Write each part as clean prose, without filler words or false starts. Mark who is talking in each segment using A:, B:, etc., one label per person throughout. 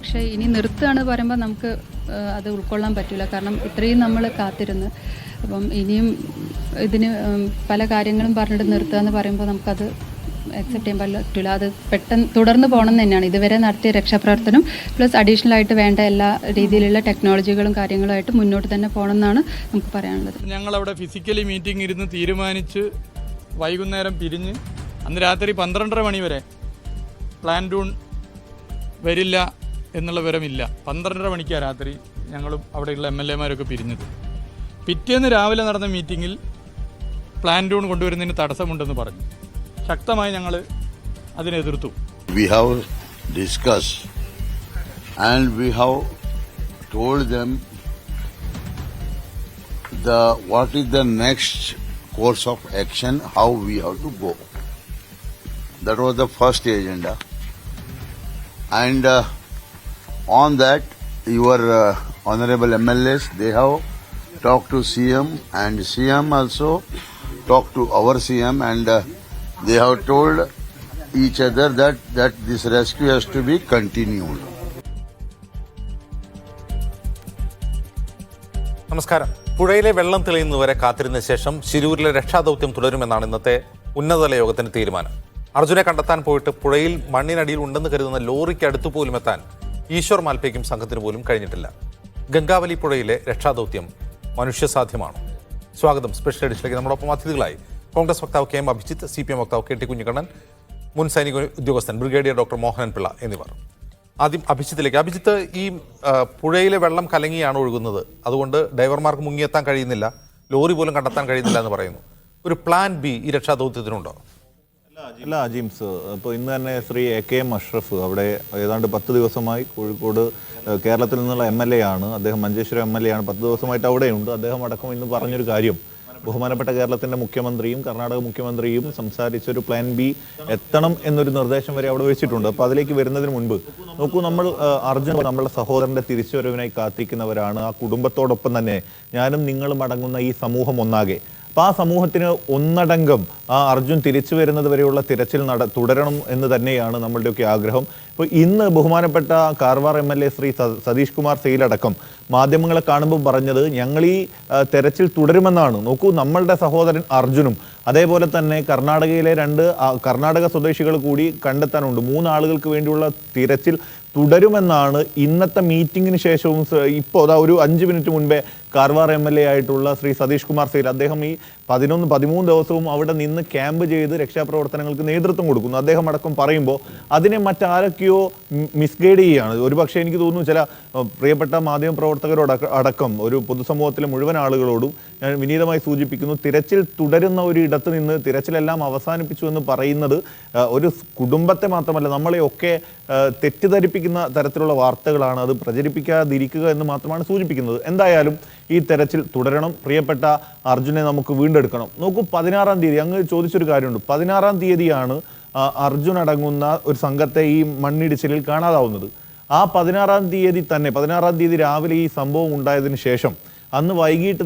A: പക്ഷേ ഇനി നിർത്തുകയാണ് പറയുമ്പോൾ നമുക്ക് അത് ഉൾക്കൊള്ളാൻ പറ്റില്ല. കാരണം ഇത്രയും നമ്മൾ കാത്തിരുന്ന് അപ്പം ഇനിയും ഇതിന് പല കാര്യങ്ങളും പറഞ്ഞിട്ട് നിർത്തുക എന്ന് പറയുമ്പോൾ നമുക്കത് അക്സെപ്റ്റ് ചെയ്യാൻ പറ്റില്ല. അത് പെട്ടെന്ന് തുടർന്ന് പോകണം എന്ന് തന്നെയാണ് ഇതുവരെ നടത്തിയ രക്ഷാപ്രവർത്തനം. പ്ലസ് അഡീഷണൽ ആയിട്ട് വേണ്ട എല്ലാ രീതിയിലുള്ള ടെക്നോളജികളും കാര്യങ്ങളുമായിട്ട് മുന്നോട്ട് തന്നെ പോകണം എന്നാണ് നമുക്ക് പറയാനുള്ളത്.
B: ഞങ്ങളവിടെ ഫിസിക്കലി മീറ്റിംഗ് ഇരുന്ന് തീരുമാനിച്ച് വൈകുന്നേരം പിരിഞ്ഞ് അന്ന് രാത്രി 12:30 മണി വരെ പ്ലാൻ ഡൂൺ വരില്ല എന്നുള്ള വിവരമില്ല. 12:30 മണിക്കാണ് രാത്രി ഞങ്ങളും അവിടെയുള്ള MLA-മാരൊക്കെ പിരിഞ്ഞത്. പിറ്റേന്ന് രാവിലെ നടന്ന മീറ്റിങ്ങിൽ പ്ലാൻ ഡൂൺ കൊണ്ടുവരുന്നതിന് തടസ്സമുണ്ടെന്ന് പറഞ്ഞു. ശക്തമായി ഞങ്ങൾ അതിനെ എതിർത്തു.
C: We have discussed and we have told them what is the next course of action, how we have to go. That was the first agenda. And on that, your honorable MLAs, they have talked to CM and CM also talked to our CM and they have told each other that this rescue has to be continued.
D: നമസ്കാരം. പുഴയിലെ വെള്ളം തെളിയുന്നവരെ കാത്തിരുന്ന ശേഷം ശിരൂരിലെ രക്ഷാദൌത്യം തുടരുമെന്നാണ് ഇന്നത്തെ ഉന്നതതല യോഗത്തിന്റെ തീരുമാനം. അർജുനെ കണ്ടെത്താൻ പോയിട്ട് പുഴയിൽ മണ്ണിനടിയിൽ ഉണ്ടെന്ന് കരുതുന്ന ലോറിക്ക് അടുത്തു പോലും എത്താൻ ഈശ്വർ മാൽപ്പയ്ക്കും സംഘത്തിന് പോലും കഴിഞ്ഞിട്ടില്ല. ഗംഗാവലി പുഴയിലെ രക്ഷാദൌത്യം മനുഷ്യസാധ്യമാണോ? സ്വാഗതം. സ്പെഷ്യൽ എഡിഷനിലേക്ക് നമ്മളൊപ്പം അതിഥികളായി കോൺഗ്രസ് വക്താവ് KM അഭിജിത്ത്, CPM വക്താവ് KT കുഞ്ഞിക്കണ്ണൻ, മുൻ സൈനിക ഉദ്യോഗസ്ഥൻ ബ്രിഗേഡിയർ ഡോക്ടർ മോഹനൻ പിള്ള എന്നിവർ. ആദ്യം അഭിജിത്തിലേക്ക്. അഭിജിത്ത്, ഈ പുഴയിലെ വെള്ളം കലങ്ങിയാണ് ഒഴുകുന്നത്, അതുകൊണ്ട് ഡൈവർമാർക്ക് മുങ്ങിയെത്താൻ കഴിയുന്നില്ല, ലോറി പോലും കണ്ടെത്താൻ കഴിയുന്നില്ല എന്ന് പറയുന്നു. ഒരു പ്ലാൻ ബി ഈ രക്ഷാദൗത്യത്തിനുണ്ടോ?
E: അല്ല ജിംസ്, ഇപ്പോൾ ഇന്ന് തന്നെ ശ്രീ AKM അഷ്റഫ് അവിടെ ഏതാണ്ട് 10 ദിവസമായി കോഴിക്കോട് കേരളത്തിൽ നിന്നുള്ള MLA ആണ്. അദ്ദേഹം മഞ്ചേശ്വരം MLA ആണ്. 10 ദിവസമായിട്ട് അവിടെയുണ്ട്. അദ്ദേഹം അടക്കം ഇന്ന് പറഞ്ഞൊരു കാര്യം, ബഹുമാനപ്പെട്ട കേരളത്തിന്റെ മുഖ്യമന്ത്രിയും കർണാടക മുഖ്യമന്ത്രിയും സംസാരിച്ചൊരു പ്ലാൻ ബി എത്തണം എന്നൊരു നിർദ്ദേശം വരെ അവിടെ വെച്ചിട്ടുണ്ട്. അപ്പോൾ അതിലേക്ക് വരുന്നതിന് മുൻപ് നോക്കൂ, നമ്മൾ അർജുൻ നമ്മളുടെ സഹോദരന്റെ തിരിച്ചുവരവിനായി കാത്തിരിക്കുന്നവരാണ്. ആ കുടുംബത്തോടൊപ്പം തന്നെ ഞാനും നിങ്ങളും അടങ്ങുന്ന ഈ സമൂഹം ഒന്നാകെ. അപ്പോൾ ആ സമൂഹത്തിന് ഒന്നടങ്കം ആ അർജുൻ തിരിച്ചു വരുന്നത് വരെയുള്ള തിരച്ചിൽ തുടരണം എന്ന് തന്നെയാണ് നമ്മളുടെയൊക്കെ ആഗ്രഹം. ഇപ്പോൾ ഇന്ന് ബഹുമാനപ്പെട്ട കാർവാർ MLA ശ്രീ സതീഷ് കുമാർ സെയിലടക്കം മാധ്യമങ്ങളെ കാണുമ്പോൾ പറഞ്ഞത് ഞങ്ങൾ ഈ തെരച്ചിൽ തുടരുമെന്നാണ്. നോക്കൂ, നമ്മളുടെ സഹോദരൻ അർജുനും അതേപോലെ തന്നെ കർണാടകയിലെ 2 കർണാടക സ്വദേശികൾ കൂടി കണ്ടെത്താനുണ്ട്. 3 ആളുകൾക്ക് വേണ്ടിയുള്ള തിരച്ചിൽ തുടരുമെന്നാണ് ഇന്നത്തെ മീറ്റിങ്ങിന് ശേഷവും ഇപ്പോൾ ഒരു 5 മിനിറ്റ് മുൻപേ കാർവാർ MLA ആയിട്ടുള്ള ശ്രീ സതീഷ് കുമാർ സെയിൽ അദ്ദേഹം ഈ 13 ദിവസവും അവിടെ നിന്ന് ക്യാമ്പ് ചെയ്ത് രക്ഷാപ്രവർത്തനങ്ങൾക്ക് നേതൃത്വം കൊടുക്കുന്നു. അദ്ദേഹം അടക്കം പറയുമ്പോൾ അതിനെ മറ്റാരൊക്കെയോ മിസ്ഗൈഡ് ചെയ്യുകയാണ്. ഒരുപക്ഷെ എനിക്ക് തോന്നുന്നു ചില പ്രിയപ്പെട്ട മാധ്യമപ്രവർത്തകരോട് അടക്കം ഒരു പൊതുസമൂഹത്തിലെ മുഴുവൻ ആളുകളോടും ഞാൻ വിനീതമായി സൂചിപ്പിക്കുന്നു, തിരച്ചിൽ തുടരുന്ന ഒരു ഇടത്ത് നിന്ന് തിരച്ചിലെല്ലാം അവസാനിപ്പിച്ചു എന്ന് പറയുന്നത് ഒരു കുടുംബത്തെ മാത്രമല്ല നമ്മളെയൊക്കെ തെറ്റിദ്ധരിപ്പിക്കുന്ന തരത്തിലുള്ള വാർത്തകളാണ്. അത് പ്രചരിപ്പിക്കാതിരിക്കുക എന്ന് മാത്രമാണ് സൂചിപ്പിക്കുന്നത്. എന്തായാലും ഈ തെരച്ചിൽ തുടരണം. പ്രിയപ്പെട്ട അർജുനെ നമുക്ക് വീണ്ടെടുക്കണം. നോക്കൂ, 16-ാം തീയതി അങ്ങ് ചോദിച്ചൊരു കാര്യമുണ്ട്. 16-ാം തീയതിയാണ് അർജുൻ അടങ്ങുന്ന ഒരു സംഘത്തെ ഈ മണ്ണിടിച്ചിലിൽ കാണാതാവുന്നത്. ആ 16-ാം തീയതി രാവിലെ ഈ സംഭവം ഉണ്ടായതിനു ശേഷം അന്ന് വൈകിട്ട്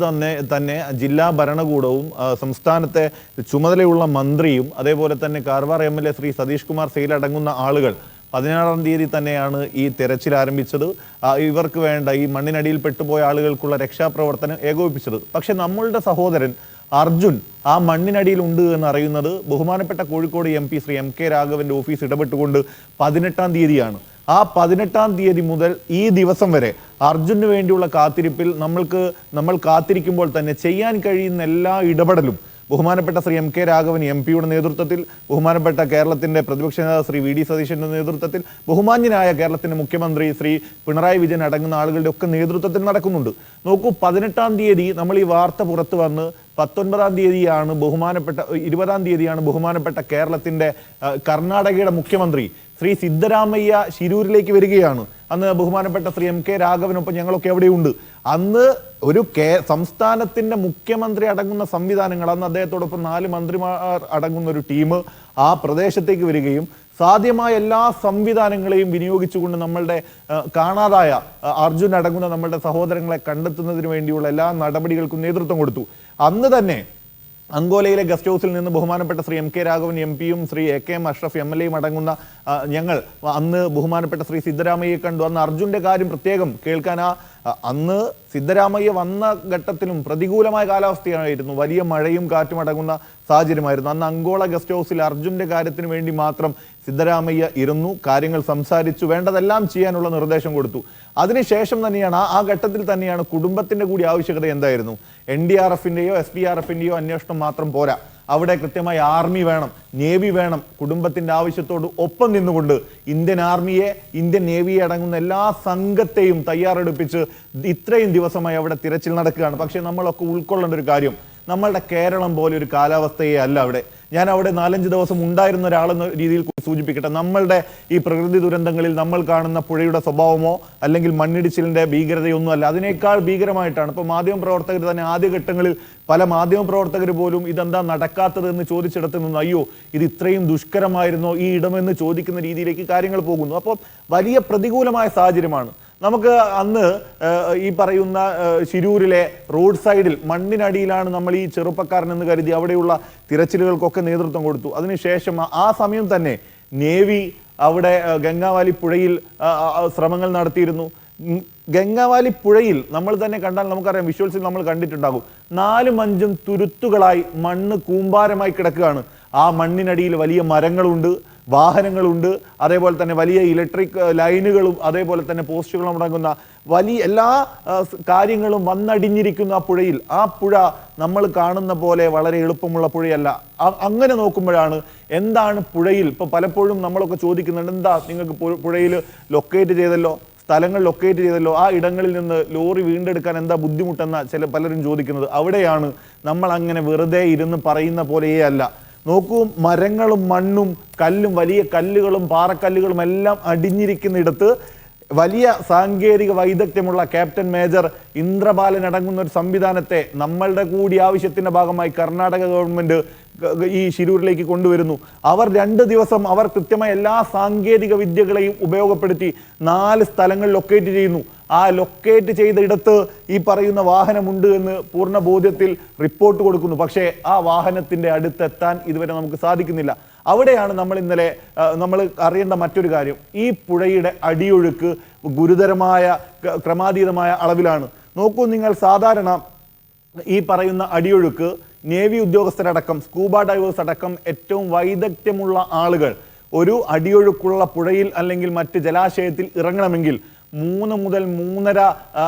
E: തന്നെ ജില്ലാ ഭരണകൂടവും സംസ്ഥാനത്തെ ചുമതലയുള്ള മന്ത്രിയും അതേപോലെ തന്നെ കാർവാർ MLA ശ്രീ സതീഷ് കുമാർ സെയിൽ അടങ്ങുന്ന ആളുകൾ 16-ാം തീയതി തന്നെയാണ് ഈ തെരച്ചിൽ ആരംഭിച്ചത്. ഇവർക്ക് വേണ്ട ഈ മണ്ണിനടിയിൽ പെട്ടുപോയ ആളുകൾക്കുള്ള രക്ഷാപ്രവർത്തനം ഏകോപിപ്പിച്ചത്. പക്ഷെ നമ്മളുടെ സഹോദരൻ അർജുൻ ആ മണ്ണിനടിയിൽ ഉണ്ട് എന്ന് അറിയുന്നത് ബഹുമാനപ്പെട്ട കോഴിക്കോട് MP ശ്രീ MK രാഘവന്റെ ഓഫീസ് ഇടപെട്ടുകൊണ്ട് 18-ാം തീയതിയാണ്. ആ 18-ാം തീയതി മുതൽ ഈ ദിവസം വരെ അർജുന് വേണ്ടിയുള്ള കാത്തിരിപ്പിൽ നമ്മൾ കാത്തിരിക്കുമ്പോൾ തന്നെ ചെയ്യാൻ കഴിയുന്ന എല്ലാ ഇടപെടലും ബഹുമാനപ്പെട്ട ശ്രീ MK രാഘവൻ MP-യുടെ നേതൃത്വത്തിൽ, ബഹുമാനപ്പെട്ട കേരളത്തിന്റെ പ്രതിപക്ഷ നേതാവ് ശ്രീ VD സതീശന്റെ നേതൃത്വത്തിൽ, ബഹുമാന്യനായ കേരളത്തിന്റെ മുഖ്യമന്ത്രി ശ്രീ പിണറായി വിജയൻ അടങ്ങുന്ന ആളുകളുടെ ഒക്കെ നേതൃത്വത്തിൽ നടക്കുന്നുണ്ട്. നോക്കൂ, 18-ാം തീയതി നമ്മൾ ഈ വാർത്ത പുറത്തു വന്ന് 19-ാം തീയതിയാണ് 20-ാം തീയതിയാണ് ബഹുമാനപ്പെട്ട കേരളത്തിന്റെ കർണാടകയുടെ മുഖ്യമന്ത്രി ശ്രീ സിദ്ധരാമയ്യ ശിരൂരിലേക്ക് വരികയാണ്. അന്ന് ബഹുമാനപ്പെട്ട ശ്രീ MK രാഘവനൊപ്പം ഞങ്ങളൊക്കെ എവിടെയുണ്ട്. അന്ന് ഒരു സംസ്ഥാനത്തിന്റെ മുഖ്യമന്ത്രി അടങ്ങുന്ന സംവിധാനങ്ങൾ, അന്ന് അദ്ദേഹത്തോടൊപ്പം 4 മന്ത്രിമാർ അടങ്ങുന്ന ഒരു ടീം ആ പ്രദേശത്തേക്ക് വരികയും സാധ്യമായ എല്ലാ സംവിധാനങ്ങളെയും വിനിയോഗിച്ചുകൊണ്ട് നമ്മളുടെ കാണാതായ അർജുൻ അടങ്ങുന്ന നമ്മളുടെ സഹോദരങ്ങളെ കണ്ടെത്തുന്നതിന് വേണ്ടിയുള്ള എല്ലാ നടപടികൾക്കും നേതൃത്വം കൊടുത്തു. അന്ന് തന്നെ അങ്കോലയിലെ ഗസ്റ്റ് ഹൗസിൽ നിന്ന് ബഹുമാനപ്പെട്ട Shri M K Raghavan M പിയും Shri A K M Ashraf MLA അടങ്ങുന്ന ഞങ്ങൾ അന്ന് ബഹുമാനപ്പെട്ട ശ്രീ സിദ്ധരാമയ്യെ കണ്ടു. അന്ന് അർജുൻ്റെ കാര്യം പ്രത്യേകം കേൾക്കാൻ അന്ന് സിദ്ധരാമയ്യ വന്ന ഘട്ടത്തിലും പ്രതികൂലമായ കാലാവസ്ഥയായിരുന്നു. വലിയ മഴയും കാറ്റും അടങ്ങുന്ന സാഹചര്യമായിരുന്നു. അന്ന് അങ്കോള ഗസ്റ്റ് ഹൗസിൽ അർജുൻ്റെ കാര്യത്തിന് വേണ്ടി മാത്രം സിദ്ധരാമയ്യ ഇരുന്നു, കാര്യങ്ങൾ സംസാരിച്ചു, വേണ്ടതെല്ലാം ചെയ്യാനുള്ള നിർദ്ദേശം കൊടുത്തു. അതിനുശേഷം തന്നെയാണ് ആ ഘട്ടത്തിൽ തന്നെയാണ് കുടുംബത്തിന്റെ കൂടി ആവശ്യകത എന്തായിരുന്നു. NDRFന്റെയോ SDRFന്റെയോ അന്വേഷണം മാത്രം പോരാ, അവിടെ കൃത്യമായി ആർമി വേണം, നേവി വേണം. കുടുംബത്തിന്റെ ആവശ്യത്തോട് ഒപ്പം നിന്നുകൊണ്ട് ഇന്ത്യൻ ആർമിയെ, ഇന്ത്യൻ നേവിയെ അടങ്ങുന്ന എല്ലാ സംഘത്തെയും തയ്യാറെടുപ്പിച്ച് ഇത്രയും ദിവസമായി അവിടെ തിരച്ചിൽ നടക്കുകയാണ്. പക്ഷേ നമ്മളൊക്കെ ഉൾക്കൊള്ളേണ്ട ഒരു കാര്യം, നമ്മളുടെ കേരളം പോലെ ഒരു കാലാവസ്ഥയെ അല്ല അവിടെ. ഞാൻ അവിടെ 4-5 ദിവസം ഉണ്ടായിരുന്ന ഒരാളെന്ന രീതിയിൽ സൂചിപ്പിക്കട്ടെ. നമ്മളുടെ ഈ പ്രകൃതി ദുരന്തങ്ങളിൽ നമ്മൾ കാണുന്ന പുഴയുടെ സ്വഭാവമോ അല്ലെങ്കിൽ മണ്ണിടിച്ചിലിന്റെ ഭീകരതയൊന്നും അല്ല, അതിനേക്കാൾ ഭീകരമായിട്ടാണ്. ഇപ്പോൾ മാധ്യമപ്രവർത്തകർ തന്നെ ആദ്യഘട്ടങ്ങളിൽ പല മാധ്യമപ്രവർത്തകർ പോലും ഇതെന്താ നടക്കാത്തത് എന്ന് ചോദിച്ചിടത്ത് നിന്ന് അയ്യോ ഇത് ഇത്രയും ദുഷ്കരമായിരുന്നോ ഈ ഇടമെന്ന് ചോദിക്കുന്ന രീതിയിലേക്ക് കാര്യങ്ങൾ പോകുന്നു. അപ്പോൾ വലിയ പ്രതികൂലമായ സാഹചര്യമാണ്. നമുക്ക് അന്ന് ഈ പറയുന്ന ശിരൂരിലെ റോഡ് സൈഡിൽ മണ്ണിനടിയിലാണ് നമ്മൾ ഈ ചെറുപ്പക്കാരൻ എന്ന് കരുതി അവിടെയുള്ള തിരച്ചിലുകൾക്കൊക്കെ നേതൃത്വം കൊടുത്തു. അതിനുശേഷം ആ സമയം തന്നെ നേവി അവിടെ ഗംഗാവാലി പുഴയിൽ ശ്രമങ്ങൾ നടത്തിയിരുന്നു. ഗംഗാവാലി പുഴയിൽ നമ്മൾ തന്നെ കണ്ടാൽ നമുക്കറിയാം, വിഷ്വൽസിൽ നമ്മൾ കണ്ടിട്ടുണ്ടാകും, 4-5 തുരുത്തുകളായി മണ്ണ് കൂമ്പാരമായി കിടക്കുകയാണ്. ആ മണ്ണിനടിയിൽ വലിയ മരങ്ങളുണ്ട്, വാഹനങ്ങളുണ്ട്, അതേപോലെ തന്നെ വലിയ ഇലക്ട്രിക് ലൈനുകളും അതേപോലെ തന്നെ പോസ്റ്റുകളും അടങ്ങുന്ന വലിയ എല്ലാ കാര്യങ്ങളും വന്നടിഞ്ഞിരിക്കുന്ന ആ പുഴയിൽ. ആ പുഴ നമ്മൾ കാണുന്ന പോലെ വളരെ എളുപ്പമുള്ള പുഴയല്ല. അങ്ങനെ നോക്കുമ്പോഴാണ് എന്താണ് പുഴയിൽ, ഇപ്പൊ പലപ്പോഴും നമ്മളൊക്കെ ചോദിക്കുന്നുണ്ട്, എന്താ നിങ്ങൾക്ക് പുഴയിൽ ലൊക്കേറ്റ് ചെയ്തല്ലോ, സ്ഥലങ്ങൾ ലൊക്കേറ്റ് ചെയ്തല്ലോ, ആ ഇടങ്ങളിൽ നിന്ന് ലോറി വീണ്ടെടുക്കാൻ എന്താ ബുദ്ധിമുട്ടെന്ന പലരും ചോദിക്കുന്നത്. അവിടെയാണ് നമ്മൾ അങ്ങനെ വെറുതെ ഇരുന്ന് പറയുന്ന പോലെയേ അല്ല. നോക്കൂ, മരങ്ങളും മണ്ണും കല്ലും വലിയ കല്ലുകളും പാറക്കല്ലുകളും എല്ലാം അടിഞ്ഞിരിക്കുന്നിടത്ത് വലിയ സാങ്കേതിക വൈദഗ്ധ്യമുള്ള ക്യാപ്റ്റൻ മേജർ ഇന്ദ്രബാലൻ അടങ്ങുന്ന ഒരു സംവിധാനത്തെ നമ്മളുടെ കൂടി ആവശ്യത്തിന്റെ ഭാഗമായി കർണാടക ഗവൺമെന്റ് ഈ ശിരൂരിലേക്ക് കൊണ്ടുവരുന്നു. അവർ 2 ദിവസം അവർ കൃത്യമായ എല്ലാ സാങ്കേതിക വിദ്യകളെയും ഉപയോഗപ്പെടുത്തി 4 സ്ഥലങ്ങൾ ലൊക്കേറ്റ് ചെയ്യുന്നു. ആ ലൊക്കേറ്റ് ചെയ്ത ഇടത്ത് ഈ പറയുന്ന വാഹനമുണ്ട് എന്ന് പൂർണ്ണ ബോധ്യത്തിൽ റിപ്പോർട്ട് കൊടുക്കുന്നു. പക്ഷേ ആ വാഹനത്തിന്റെ അടുത്തെത്താൻ ഇതുവരെ നമുക്ക് സാധിക്കുന്നില്ല. അവിടെയാണ് നമ്മൾ അറിയേണ്ട മറ്റൊരു കാര്യം, ഈ പുഴയുടെ അടിയൊഴുക്ക് ഗുരുതരമായ ക്രമാതീതമായ അളവിലാണ്. നോക്കൂ നിങ്ങൾ, സാധാരണ ഈ പറയുന്ന അടിയൊഴുക്ക് നേവി ഉദ്യോഗസ്ഥരടക്കം സ്കൂബ ഡൈവേഴ്സ് അടക്കം ഏറ്റവും വൈദഗ്ധ്യമുള്ള ആളുകൾ ഒരു അടിയൊഴുക്കുള്ള പുഴയിൽ അല്ലെങ്കിൽ മറ്റ് ജലാശയത്തിൽ ഇറങ്ങണമെങ്കിൽ 3 മുതൽ 3.5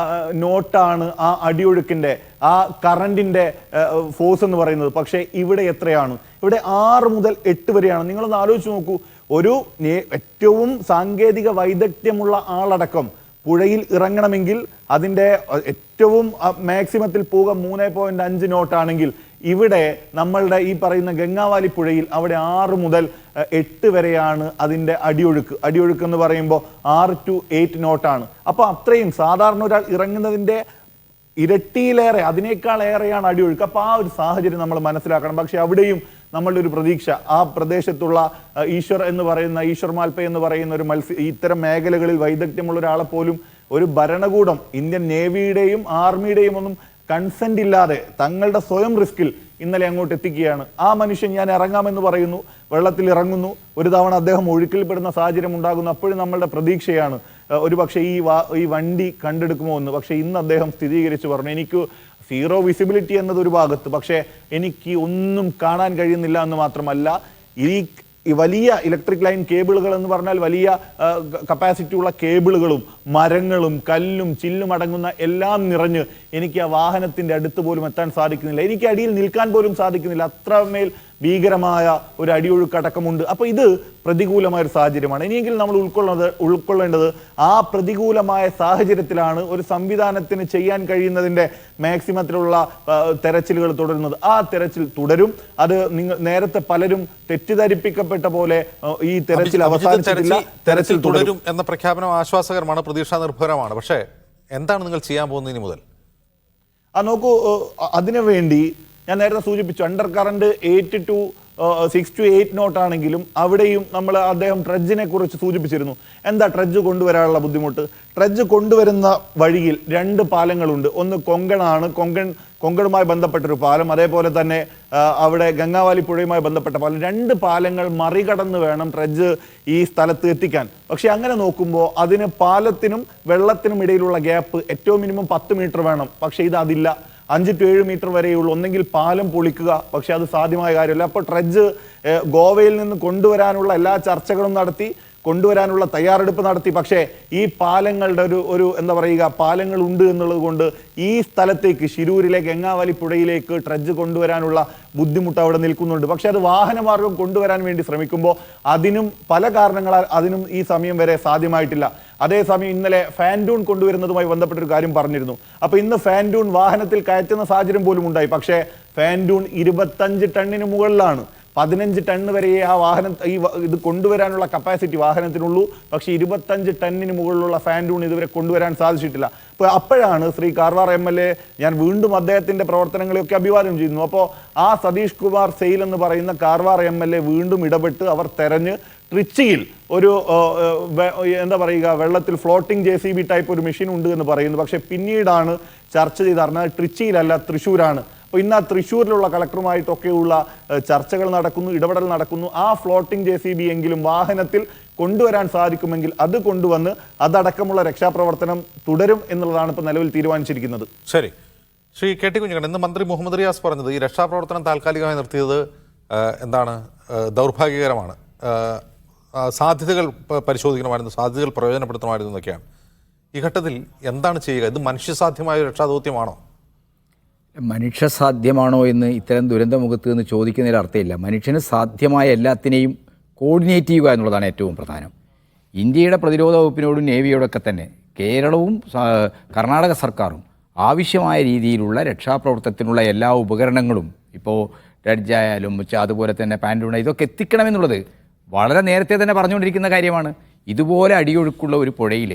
E: നോട്ടാണ് ആ അടിയൊഴുക്കിന്റെ ആ കറണ്ടിന്റെ ഫോഴ്സ് എന്ന് പറയുന്നത്. പക്ഷേ ഇവിടെ എത്രയാണ്? ഇവിടെ 6 മുതൽ 8 വരെയാണ്. നിങ്ങളൊന്ന് ആലോചിച്ച് നോക്കൂ, ഒരു ഏറ്റവും സാങ്കേതിക വൈദഗ്ധ്യമുള്ള ആളടക്കം പുഴയിൽ ഇറങ്ങണമെങ്കിൽ അതിൻ്റെ ഏറ്റവും മാക്സിമത്തിൽ പോവുക 3.5 നോട്ടാണെങ്കിൽ ഇവിടെ നമ്മളുടെ ഈ പറയുന്ന ഗംഗാവാലി പുഴയിൽ അവിടെ 6 മുതൽ 8 വരെയാണ് അതിൻ്റെ അടിയൊഴുക്ക് എന്ന് പറയുമ്പോൾ 6 to 8 നോട്ടാണ്. അപ്പോൾ അത്രയും സാധാരണ ഒരാൾ ഇറങ്ങുന്നതിൻ്റെ ഇരട്ടിയിലേറെ, അതിനേക്കാൾ ഏറെയാണ് അടിയൊഴുക്ക്. അപ്പോൾ ആ ഒരു സാഹചര്യം നമ്മൾ മനസ്സിലാക്കണം. പക്ഷെ അവിടെയും നമ്മളുടെ ഒരു പ്രതീക്ഷ, ആ പ്രദേശത്തുള്ള ഈശ്വർ മാൽപ്പെ എന്ന് പറയുന്ന ഒരു ഇത്തരം മേഖലകളിൽ വൈദഗ്ധ്യമുള്ള ഒരാളെ പോലും ഒരു ഭരണകൂടം ഇന്ത്യൻ നേവിയുടെയും ആർമിയുടെയും ഒന്നും കൺസെന്റ് ഇല്ലാതെ തങ്ങളുടെ സ്വയം റിസ്കിൽ ഇന്നലെ അങ്ങോട്ട് എത്തിക്കുകയാണ്. ആ മനുഷ്യൻ ഞാൻ ഇറങ്ങാമെന്ന് പറയുന്നു, വെള്ളത്തിൽ ഇറങ്ങുന്നു, ഒരു തവണ അദ്ദേഹം ഒഴുക്കിൽപ്പെടുന്ന സാഹചര്യം ഉണ്ടാകുന്നു. അപ്പോഴും നമ്മളുടെ പ്രതീക്ഷയാണ് ഒരുപക്ഷെ ഈ വണ്ടി കണ്ടെടുക്കുമോ എന്ന്. പക്ഷെ ഇന്ന് അദ്ദേഹം സ്ഥിരീകരിച്ച് പറഞ്ഞു, എനിക്ക് 0 വിസിബിലിറ്റി എന്നത് ഒരു ഭാഗത്ത്, പക്ഷേ എനിക്ക് ഒന്നും കാണാൻ കഴിയുന്നില്ല എന്ന് മാത്രമല്ല, ഈ വലിയ ഇലക്ട്രിക് ലൈൻ കേബിളുകൾ എന്ന് പറഞ്ഞാൽ വലിയ കപ്പാസിറ്റി ഉള്ള കേബിളുകളും മരങ്ങളും കല്ലും ചില്ലും അടങ്ങുന്ന എല്ലാം നിറഞ്ഞ് എനിക്ക് ആ വാഹനത്തിന്റെ അടുത്ത് പോലും എത്താൻ സാധിക്കുന്നില്ല, എനിക്ക് അടിയിൽ നിൽക്കാൻ പോലും സാധിക്കുന്നില്ല. അത്രമേൽ ഭീകരമായ ഒരു അടിയൊഴുക്കടക്കമുണ്ട്. അപ്പോൾ ഇത് പ്രതികൂലമായ ഒരു സാഹചര്യമാണ്. ഇനിയെങ്കിലും നമ്മൾ ഉൾക്കൊള്ളേണ്ടത് ആ പ്രതികൂലമായ സാഹചര്യത്തിലാണ് ഒരു സംവിധാനത്തിന് ചെയ്യാൻ കഴിയുന്നതിൻ്റെ മാക്സിമത്തിലുള്ള തെരച്ചിലുകൾ തുടരുന്നത്. ആ തെരച്ചിൽ തുടരും. അത് നേരത്തെ പലരും തെറ്റിദ്ധരിപ്പിക്കപ്പെട്ട പോലെ ഈ തെരച്ചിൽ അവസാനിച്ചിട്ടില്ല, തെരച്ചിൽ തുടരും
D: എന്ന പ്രഖ്യാപനം ആശ്വാസകരമാണ്, പ്രതീക്ഷാ നിർഭരമാണ്. പക്ഷേ എന്താണ് നിങ്ങൾ ചെയ്യാൻ പോകുന്നത് ഇനി മുതൽ?
E: നോക്കൂ, അതിനുവേണ്ടി ഞാൻ നേരത്തെ സൂചിപ്പിച്ചു, അണ്ടർ കറന്റ് 8 to 6 to 8 നോട്ടാണെങ്കിലും അവിടെയും അദ്ദേഹം ട്രെഡ്ജിനെ കുറിച്ച് സൂചിപ്പിച്ചിരുന്നു. എന്താ ട്രെഡ്ജ് കൊണ്ടുവരാനുള്ള ബുദ്ധിമുട്ട്? ട്രെഡ്ജ് കൊണ്ടുവരുന്ന വഴിയിൽ 2 പാലങ്ങളുണ്ട്. ഒന്ന് കൊങ്കണുമായി ബന്ധപ്പെട്ടൊരു പാലം, അതേപോലെ തന്നെ അവിടെ ഗംഗാവാലി പുഴയുമായി ബന്ധപ്പെട്ട പാലം. 2 പാലങ്ങൾ മറികടന്ന് വേണം ട്രെഡ്ജ് ഈ സ്ഥലത്ത് എത്തിക്കാൻ. പക്ഷെ അങ്ങനെ നോക്കുമ്പോൾ അതിന് പാലത്തിനും വെള്ളത്തിനും ഇടയിലുള്ള ഗ്യാപ്പ് ഏറ്റവും മിനിമം 10 മീറ്റർ വേണം. പക്ഷെ അതില്ല, 5 to 7 മീറ്റർ വരെയുള്ളൂ. ഒന്നെങ്കിൽ പാലം പൊളിക്കുക, പക്ഷെ അത് സാധ്യമായ കാര്യമല്ല. അപ്പോൾ ട്രെഡ്ജ് ഗോവയിൽ നിന്ന് കൊണ്ടുവരാനുള്ള എല്ലാ ചർച്ചകളും നടത്തി, കൊണ്ടുവരാനുള്ള തയ്യാറെടുപ്പ് നടത്തി. പക്ഷേ ഈ പാലങ്ങളുടെ ഒരു എന്താ പറയുക, പാലങ്ങൾ ഉണ്ട് എന്നുള്ളത് കൊണ്ട് ഈ സ്ഥലത്തേക്ക് ശിരൂരിലെ ഗംഗാവാലി പുഴയിലേക്ക് ട്രെഡ്ജ് കൊണ്ടുവരാനുള്ള ബുദ്ധിമുട്ട് അവിടെ നിൽക്കുന്നുണ്ട്. പക്ഷെ അത് വാഹനമാർഗം കൊണ്ടുവരാൻ വേണ്ടി ശ്രമിക്കുമ്പോൾ അതിനും പല കാരണങ്ങളാൽ അതിനും ഈ സമയം വരെ സാധ്യമായിട്ടില്ല. അതേസമയം ഇന്നലെ ഫാൻഡൂൺ കൊണ്ടുവരുന്നതുമായി ബന്ധപ്പെട്ടൊരു കാര്യം പറഞ്ഞിരുന്നു. അപ്പോൾ ഇന്ന് ഫാൻഡൂൺ വാഹനത്തിൽ കയറ്റുന്ന സാഹചര്യം പോലും ഉണ്ടായി. പക്ഷേ ഫാൻഡൂൺ 25 ടണ്ണിന് മുകളിലാണ്. 15 ടണ്ണ് വരെ ആ വാഹനം ഇത് കൊണ്ടുവരാനുള്ള കപ്പാസിറ്റി വാഹനത്തിനുള്ളൂ. പക്ഷേ 25 ടണ്ണിന് മുകളിലുള്ള ഫാൻഡൂൺ ഇതുവരെ കൊണ്ടുവരാൻ സാധിച്ചിട്ടില്ല. അപ്പോൾ അപ്പോഴാണ് ശ്രീ കാർവാർ MLA, ഞാൻ വീണ്ടും അദ്ദേഹത്തിൻ്റെ പ്രവർത്തനങ്ങളെയൊക്കെ അഭിവാദ്യം ചെയ്യുന്നു. അപ്പോൾ ആ സതീഷ് കുമാർ സെയിൽ എന്ന് പറയുന്ന കാർവാർ MLA വീണ്ടും ഇടപെട്ട് അവർ തെരഞ്ഞ് ട്രിച്ചിയിൽ ഒരു എന്താ പറയുക, വെള്ളത്തിൽ ഫ്ലോട്ടിംഗ് JCB ടൈപ്പ് ഒരു മെഷീൻ ഉണ്ട് എന്ന് പറയുന്നു. പക്ഷേ പിന്നീടാണ് ചർച്ച ചെയ്തറിഞ്ഞത് ട്രിച്ചിയിലല്ല, തൃശ്ശൂരാണ്. അപ്പോൾ ഇന്ന് ആ തൃശ്ശൂരിലുള്ള കളക്ടറുമായിട്ടൊക്കെയുള്ള ചർച്ചകൾ നടക്കുന്നു, ഇടപെടൽ നടക്കുന്നു. ആ ഫ്ലോട്ടിംഗ് JCB എങ്കിലും വാഹനത്തിൽ കൊണ്ടുവരാൻ സാധിക്കുമെങ്കിൽ അത് കൊണ്ടുവന്ന് അതടക്കമുള്ള രക്ഷാപ്രവർത്തനം തുടരും എന്നുള്ളതാണ് ഇപ്പോൾ നിലവിൽ തീരുമാനിച്ചിരിക്കുന്നത്.
D: ശരി, ശ്രീ KT കുഞ്ഞിക്കണ്ണൻ, ഇന്ന് മന്ത്രി മുഹമ്മദ് റിയാസ് പറഞ്ഞത് ഈ രക്ഷാപ്രവർത്തനം താൽക്കാലികമായി നിർത്തിയത് ദൗർഭാഗ്യകരമാണ്, സാധ്യതകൾ പരിശോധിക്കണമായിരുന്നു, സാധ്യതകൾ പ്രയോജനപ്പെടുത്തണമായിരുന്നു എന്നൊക്കെയാണ്. ഈ ഘട്ടത്തിൽ എന്താണ് ചെയ്യുക? ഇത് മനുഷ്യസാധ്യമായ ഒരു രക്ഷാദൗത്യമാണോ?
F: മനുഷ്യസാധ്യമാണോ എന്ന് ഇത്തരം ദുരന്തമുഖത്ത് നിന്ന് ചോദിക്കുന്നതിൽ അർത്ഥമില്ല. മനുഷ്യന് സാധ്യമായ എല്ലാത്തിനെയും കോർഡിനേറ്റ് ചെയ്യുക എന്നുള്ളതാണ് ഏറ്റവും പ്രധാനം. ഇന്ത്യയുടെ പ്രതിരോധ വകുപ്പിനോടും നേവിയോടൊക്കെ തന്നെ കേരളവും കർണാടക സർക്കാരും ആവശ്യമായ രീതിയിലുള്ള രക്ഷാപ്രവർത്തനത്തിനുള്ള എല്ലാ ഉപകരണങ്ങളും, ഇപ്പോൾ ഡഡ്ജായാലും അതുപോലെ തന്നെ പാൻഡൂണ, ഇതൊക്കെ എത്തിക്കണമെന്നുള്ളത് വളരെ നേരത്തെ തന്നെ പറഞ്ഞുകൊണ്ടിരിക്കുന്ന കാര്യമാണ്. ഇതുപോലെ അടിയൊഴുക്കുള്ള ഒരു പുഴയിൽ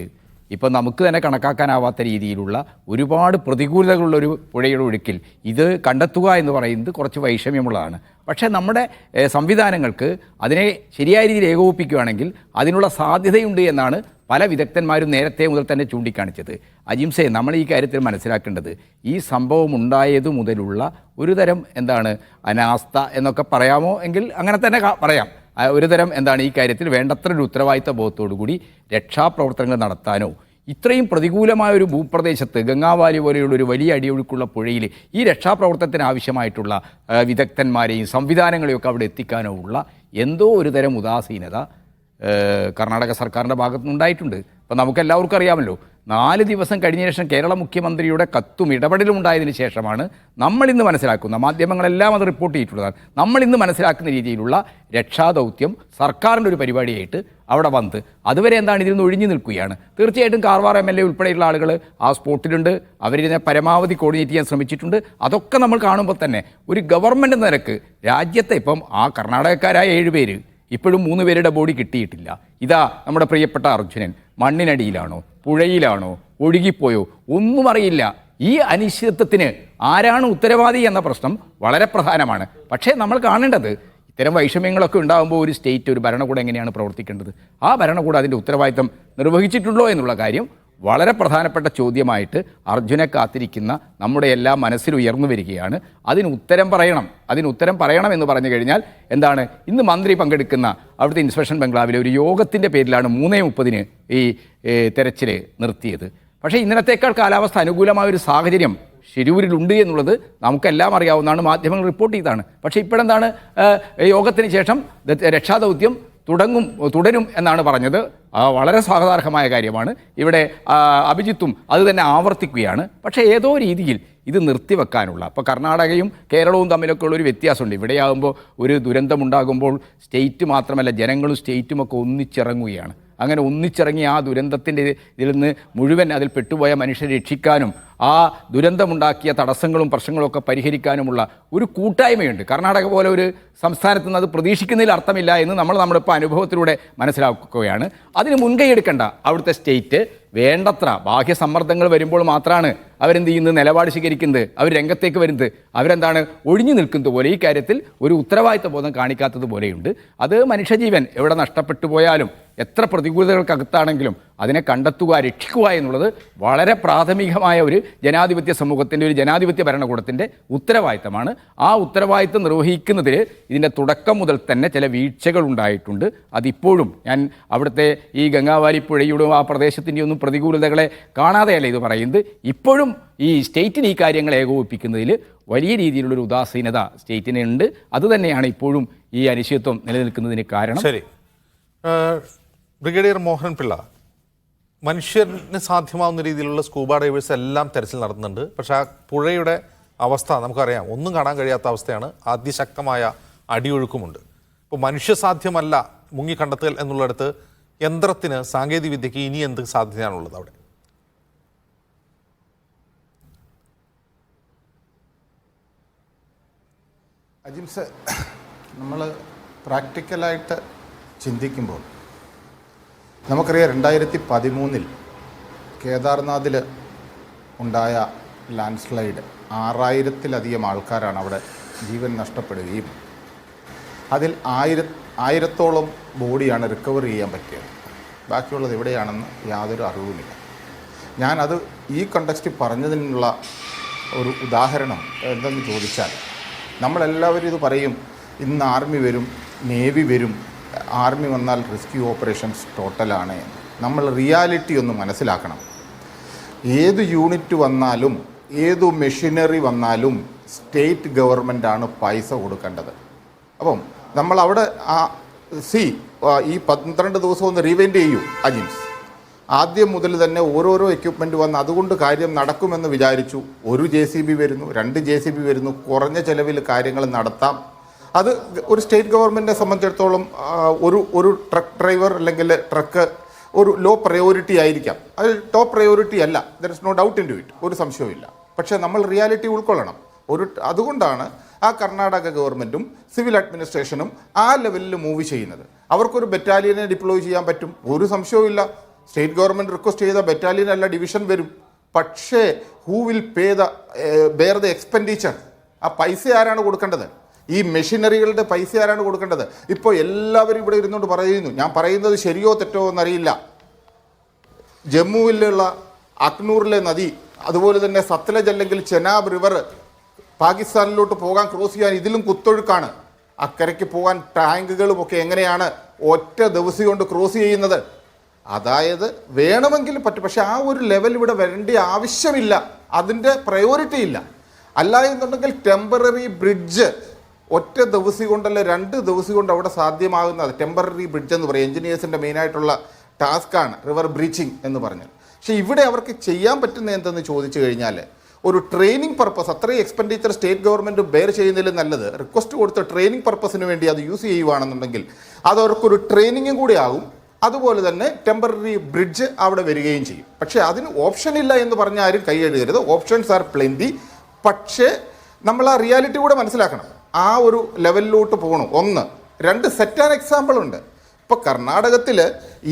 F: ഇപ്പോൾ നമുക്ക് തന്നെ കണക്കാക്കാനാവാത്ത രീതിയിലുള്ള ഒരുപാട് പ്രതികൂലതകളുള്ളൊരു പുഴയുടെ ഒഴുക്കിൽ ഇത് കണ്ടെത്തുക എന്ന് പറയുന്നത് കുറച്ച് വൈഷമ്യമുള്ളതാണ്. പക്ഷേ നമ്മുടെ സംവിധാനങ്ങൾക്ക് അതിനെ ശരിയായ രീതിയിൽ ഏകോപിപ്പിക്കുകയാണെങ്കിൽ അതിനുള്ള സാധ്യതയുണ്ട് എന്നാണ് പല വിദഗ്ധന്മാരും നേരത്തെ മുതൽ തന്നെ ചൂണ്ടിക്കാണിച്ചത്. അജിംസെ, നമ്മൾ ഈ കാര്യത്തിൽ മനസ്സിലാക്കേണ്ടത് ഈ സംഭവം ഉണ്ടായതു മുതലുള്ള ഒരു തരം അനാസ്ഥ എന്നൊക്കെ പറയാമോ എങ്കിൽ അങ്ങനെ തന്നെ പറയാം. ഒരു തരം ഈ കാര്യത്തിൽ വേണ്ടത്ര ഒരു ഉത്തരവാദിത്ത ബോധത്തോടു കൂടി രക്ഷാപ്രവർത്തനങ്ങൾ നടത്താനോ, ഇത്രയും പ്രതികൂലമായ ഒരു ഭൂപ്രദേശത്ത് ഗംഗാവാലി പോലെയുള്ള ഒരു വലിയ അടിയൊഴുക്കുള്ള പുഴയിൽ ഈ രക്ഷാപ്രവർത്തനത്തിന് ആവശ്യമായിട്ടുള്ള വിദഗ്ധന്മാരെയും സംവിധാനങ്ങളെയൊക്കെ അവിടെ എത്തിക്കാനോ ഉള്ള എന്തോ ഒരു തരം ഉദാസീനത കർണാടക സർക്കാരിൻ്റെ ഭാഗത്തുനിന്നുണ്ടായിട്ടുണ്ട്. ഇപ്പോൾ നമുക്കെല്ലാവർക്കും അറിയാമല്ലോ, 4 ദിവസം കഴിഞ്ഞ ശേഷം കേരള മുഖ്യമന്ത്രിയുടെ കത്തും ഇടപെടലും ഉണ്ടായതിനു ശേഷമാണ് നമ്മളിന്ന് മനസ്സിലാക്കുന്ന, മാധ്യമങ്ങളെല്ലാം അത് റിപ്പോർട്ട് ചെയ്തിട്ടുള്ളതാണ്, നമ്മളിന്ന് മനസ്സിലാക്കുന്ന രീതിയിലുള്ള രക്ഷാദൗത്യം സർക്കാരിൻ്റെ ഒരു പരിപാടിയായിട്ട് അവിടെ വന്ന് അതുവരെ ഇതിൽ നിന്ന് ഒഴിഞ്ഞു നിൽക്കുകയാണ്. തീർച്ചയായിട്ടും കാർവാർ MLA ഉൾപ്പെടെയുള്ള ആളുകൾ ആ സ്പോട്ടിലുണ്ട്, അവരിതിനെ പരമാവധി കോർഡിനേറ്റ് ചെയ്യാൻ ശ്രമിച്ചിട്ടുണ്ട്. അതൊക്കെ നമ്മൾ കാണുമ്പോൾ തന്നെ ഒരു ഗവൺമെൻറ് എന്ന നിലക്ക് രാജ്യത്തെ ഇപ്പം ആ കർണാടകക്കാരായ 7 പേര് ഇപ്പോഴും 3 പേരുടെ ബോഡി കിട്ടിയിട്ടില്ല. ഇതാ നമ്മുടെ പ്രിയപ്പെട്ട അർജുനൻ മണ്ണിനടിയിലാണോ, പുഴയിലാണോ, ഒഴുകിപ്പോയോ, ഒന്നും അറിയില്ല. ഈ അനിശ്ചിതത്വത്തിന് ആരാണ് ഉത്തരവാദി എന്ന പ്രശ്നം വളരെ പ്രധാനമാണ്. പക്ഷേ നമ്മൾ കാണേണ്ടത് ഇത്തരം വൈഷമ്യങ്ങളൊക്കെ ഉണ്ടാകുമ്പോൾ ഒരു സ്റ്റേറ്റ്, ഒരു ഭരണകൂടം എങ്ങനെയാണ് പ്രവർത്തിക്കേണ്ടത്, ആ ഭരണകൂടം അതിൻ്റെ ഉത്തരവാദിത്തം നിർവഹിച്ചിട്ടുണ്ടോ എന്നുള്ള കാര്യം വളരെ പ്രധാനപ്പെട്ട ചോദ്യമായിട്ട് അർജുനെ കാത്തിരിക്കുന്ന നമ്മുടെ എല്ലാ മനസ്സിൽ ഉയർന്നു വരികയാണ്. അതിന് ഉത്തരം പറയണം എന്ന് പറഞ്ഞു കഴിഞ്ഞാൽ ഇന്ന് മന്ത്രി പങ്കെടുക്കുന്ന അവിടുത്തെ ഇൻസ്പെക്ഷൻ ബംഗ്ലാവിലെ ഒരു യോഗത്തിൻ്റെ പേരിലാണ് 3:30 ഈ തെരച്ചിൽ നിർത്തിയത്. പക്ഷേ ഇന്നലത്തേക്കാൾ കാലാവസ്ഥ അനുകൂലമായ ഒരു സാഹചര്യം ശിരൂരിലുണ്ട് എന്നുള്ളത് നമുക്കെല്ലാം അറിയാവുന്നതാണ്, മാധ്യമങ്ങൾ റിപ്പോർട്ട് ചെയ്തതാണ്. പക്ഷേ ഇപ്പോഴെന്താണ്, യോഗത്തിന് ശേഷം രക്ഷാദൗത്യം തുടരും എന്നാണ് പറഞ്ഞത്. വളരെ സ്വാഗതാർഹമായ കാര്യമാണ്. ഇവിടെ അഭിജിത്തും അത് തന്നെ ആവർത്തിക്കുകയാണ്. പക്ഷേ ഏതോ രീതിയിൽ ഇത് നിർത്തിവെക്കാനുള്ള, ഇപ്പോൾ കർണാടകയും കേരളവും തമ്മിലൊക്കെ ഉള്ളൊരു വ്യത്യാസമുണ്ട്. ഇവിടെയാകുമ്പോൾ ഒരു ദുരന്തമുണ്ടാകുമ്പോൾ സ്റ്റേറ്റ് മാത്രമല്ല ജനങ്ങളും സ്റ്റേറ്റുമൊക്കെ ഒന്നിച്ചിറങ്ങുകയാണ്. അങ്ങനെ ഒന്നിച്ചിറങ്ങി ആ ദുരന്തത്തിൻ്റെ ഇതിൽ നിന്ന് മുഴുവൻ അതിൽ പെട്ടുപോയ മനുഷ്യരെ രക്ഷിക്കാനും ആ ദുരന്തമുണ്ടാക്കിയ തടസ്സങ്ങളും പ്രശ്നങ്ങളും പരിഹരിക്കാനുമുള്ള ഒരു കൂട്ടായ്മയുണ്ട്. കർണാടക പോലെ ഒരു സംസ്ഥാനത്ത് നിന്ന് അത് പ്രതീക്ഷിക്കുന്നതിൽ അർത്ഥമില്ല എന്ന് നമ്മളിപ്പോൾ അനുഭവത്തിലൂടെ മനസ്സിലാക്കുകയാണ്. അതിന് മുൻകൈ എടുക്കേണ്ട അവിടുത്തെ സ്റ്റേറ്റ് വേണ്ടത്ര ബാഹ്യ സമ്മർദ്ദങ്ങൾ വരുമ്പോൾ മാത്രമാണ് അവരെന്ത് ചെയ്യുന്നത്, നിലപാട് സ്വീകരിക്കുന്നത്, അവർ രംഗത്തേക്ക് വരുന്നത്, അവരെന്താണ് ഒഴിഞ്ഞു നിൽക്കുന്നത് പോലെ ഈ കാര്യത്തിൽ ഒരു ഉത്തരവാദിത്വ ബോധം കാണിക്കാത്തത് പോലെയുണ്ട്. അത് മനുഷ്യജീവൻ എവിടെ നഷ്ടപ്പെട്ടു പോയാലും എത്ര പ്രതികൂലതകൾക്കകത്താണെങ്കിലും അതിനെ കണ്ടെത്തുക, രക്ഷിക്കുക എന്നുള്ളത് വളരെ പ്രാഥമികമായ ഒരു ജനാധിപത്യ സമൂഹത്തിൻ്റെ, ഒരു ജനാധിപത്യ ഭരണകൂടത്തിൻ്റെ ഉത്തരവാദിത്തമാണ്. ആ ഉത്തരവാദിത്തം നിർവഹിക്കുന്നതിൽ ഇതിൻ്റെ തുടക്കം മുതൽ തന്നെ ചില വീഴ്ചകൾ ഉണ്ടായിട്ടുണ്ട്. അതിപ്പോഴും ഞാൻ അവിടുത്തെ ഈ ഗംഗാവാലി പുഴയുടെ ആ പ്രദേശത്തിൻ്റെ ഒന്നും പ്രതികൂലതകളെ കാണാതെയല്ല ഇത് പറയുന്നത്. ഇപ്പോഴും ഈ സ്റ്റേറ്റിന് ഈ കാര്യങ്ങൾ ഏകോപിപ്പിക്കുന്നതിൽ വലിയ രീതിയിലുള്ളൊരു ഉദാസീനത സ്റ്റേറ്റിനുണ്ട്. അതുതന്നെയാണ് ഇപ്പോഴും ഈ അനിശ്ചിതത്വം നിലനിൽക്കുന്നതിന് കാരണം.
D: ശരി, ബ്രിഗേഡിയർ മോഹൻ പിള്ള, മനുഷ്യന് സാധ്യമാവുന്ന രീതിയിലുള്ള സ്കൂബ ഡൈവേഴ്സ് എല്ലാം തെരച്ചിൽ നടത്തുന്നുണ്ട്. പക്ഷേ ആ പുഴയുടെ അവസ്ഥ നമുക്കറിയാം, ഒന്നും കാണാൻ കഴിയാത്ത അവസ്ഥയാണ്. അതിശക്തമായ അടിയൊഴുക്കുമുണ്ട്. ഇപ്പോൾ മനുഷ്യസാധ്യമല്ല മുങ്ങി കണ്ടെത്തൽ എന്നുള്ളിടത്ത് യന്ത്രത്തിന്, സാങ്കേതിക വിദ്യയ്ക്ക് ഇനി എന്ത് സാധ്യതയാണുള്ളത് അവിടെ?
G: അജിംസ്, നമ്മൾ പ്രാക്ടിക്കലായിട്ട് ചിന്തിക്കുമ്പോൾ നമുക്കറിയാം 2013 കേദാർനാഥിൽ ഉണ്ടായ ലാൻഡ് സ്ലൈഡ് 6000-ലധികം ആൾക്കാരാണ് അവിടെ ജീവൻ നഷ്ടപ്പെടുകയും അതിൽ 1000-ഓളം ബോഡിയാണ് റിക്കവർ ചെയ്യാൻ പറ്റിയത്. ബാക്കിയുള്ളത് എവിടെയാണെന്ന് യാതൊരു അറിവുമില്ല. ഞാനത് ഈ കണ്ടക്സ്റ്റിൽ പറഞ്ഞതിനുള്ള ഒരു ഉദാഹരണം എന്തെന്ന് ചോദിച്ചാൽ, നമ്മളെല്ലാവരും ഇത് പറയും, ഇന്ന് ആർമി വരും, നേവി വരും, ആർമി വന്നാൽ റെസ്ക്യൂ ഓപ്പറേഷൻസ് ടോട്ടലാണ് എന്ന്. നമ്മൾ റിയാലിറ്റി ഒന്ന് മനസ്സിലാക്കണം. ഏത് യൂണിറ്റ് വന്നാലും ഏതു മെഷീനറി വന്നാലും സ്റ്റേറ്റ് ഗവൺമെൻറ്റാണ് പൈസ കൊടുക്കേണ്ടത്. അപ്പം നമ്മളവിടെ ഈ 12 ദിവസം ഒന്ന് റീവൈൻഡ് ചെയ്യൂ അജിംസ്. ആദ്യം മുതൽ തന്നെ ഓരോരോ എക്യുപ്മെൻറ്റ് വന്ന് അതുകൊണ്ട് കാര്യം നടക്കുമെന്ന് വിചാരിച്ചു. ഒരു JCB വരുന്നു, 2 JCB വരുന്നു, കുറഞ്ഞ ചിലവിൽ കാര്യങ്ങൾ നടത്താം. അത് ഒരു സ്റ്റേറ്റ് ഗവൺമെൻറ്റിനെ സംബന്ധിച്ചിടത്തോളം ഒരു ട്രക്ക് ഡ്രൈവർ അല്ലെങ്കിൽ ട്രക്ക് ഒരു ലോ പ്രയോറിറ്റി ആയിരിക്കാം. അത് ടോപ്പ് പ്രയോറിറ്റി അല്ല, there is no doubt in to it, ഒരു സംശയവുമില്ല. പക്ഷേ നമ്മൾ റിയാലിറ്റി ഉൾക്കൊള്ളണം. അതുകൊണ്ടാണ് ആ കർണാടക ഗവൺമെൻറ്റും സിവിൽ അഡ്മിനിസ്ട്രേഷനും ആ ലെവലിൽ മൂവ് ചെയ്യുന്നത്. അവർക്കൊരു ബറ്റാലിയനെ ഡിപ്ലോയ് ചെയ്യാൻ പറ്റും, ഒരു സംശയവുമില്ല. സ്റ്റേറ്റ് ഗവൺമെൻറ് റിക്വസ്റ്റ് ചെയ്ത ബറ്റാലിയൻ അല്ല ഡിവിഷൻ വരും. പക്ഷേ who will bear the expenditure? ആ പൈസ ആരാണ് കൊടുക്കേണ്ടത്? ഈ മെഷീനറികളുടെ പൈസ ആരാണ് കൊടുക്കേണ്ടത്? ഇപ്പോൾ എല്ലാവരും ഇവിടെ ഇരുന്നുകൊണ്ട് പറയുന്നു, ഞാൻ പറയുന്നത് ശരിയോ തെറ്റോ എന്നറിയില്ല, ജമ്മുവിലുള്ള അക്നൂറിലെ നദി, അതുപോലെ തന്നെ സത്ലജ് അല്ലെങ്കിൽ ചെനാബ് റിവർ പാകിസ്ഥാനിലോട്ട് പോകാൻ ക്രോസ് ചെയ്യാൻ ഇതിലും കുത്തൊഴുക്കാണ്. അക്കരയ്ക്ക് പോകാൻ ടാങ്കുകളും ഒക്കെ എങ്ങനെയാണ് ഒറ്റ ദിവസം കൊണ്ട് ക്രോസ് ചെയ്യുന്നത്? അതായത് വേണമെങ്കിൽ പറ്റും, പക്ഷെ ആ ഒരു ലെവൽ ഇവിടെ വരേണ്ട ആവശ്യമില്ല, അതിൻ്റെ പ്രയോറിറ്റി ഇല്ല. അല്ല എന്നുണ്ടെങ്കിൽ ടെമ്പററി ബ്രിഡ്ജ് ഒറ്റ ദിവസം കൊണ്ടല്ല 2 ദിവസം കൊണ്ട് അവിടെ സാധ്യമാകുന്നത്. ടെമ്പററി ബ്രിഡ്ജ് എന്ന് പറയും, എഞ്ചിനീയേഴ്സിൻ്റെ മെയിനായിട്ടുള്ള ടാസ്ക്കാണ് റിവർ ബ്രീച്ചിങ് എന്ന് പറഞ്ഞാൽ. പക്ഷേ ഇവിടെ അവർക്ക് ചെയ്യാൻ പറ്റുന്ന എന്തെന്ന് ചോദിച്ചു കഴിഞ്ഞാൽ, ഒരു ട്രെയിനിങ് പർപ്പസ്, അത്രയും എക്സ്പെൻഡിച്ചർ സ്റ്റേറ്റ് ഗവൺമെൻറ് ബെയർ ചെയ്യുന്നതിൽ നല്ലത് റിക്വസ്റ്റ് കൊടുത്ത ട്രെയിനിങ് പർപ്പസിന് വേണ്ടി അത് യൂസ് ചെയ്യുകയാണെന്നുണ്ടെങ്കിൽ അത് അവർക്കൊരു ട്രെയിനിങ്ങും കൂടി ആകും. അതുപോലെ തന്നെ ടെമ്പററി ബ്രിഡ്ജ് അവിടെ വരികയും ചെയ്യും. പക്ഷേ അതിന് ഓപ്ഷൻ ഇല്ല എന്ന് പറഞ്ഞാൽ ആരും കൈയെഴുതരുത്. Options are plenty. പക്ഷേ നമ്മൾ ആ റിയാലിറ്റി കൂടെ മനസ്സിലാക്കണം. ആ ഒരു ലെവലിലോട്ട് പോകണം. 1, 2 സെറ്റ് ആൻ എക്സാമ്പിൾ ഉണ്ട്. ഇപ്പോൾ കർണാടകത്തിൽ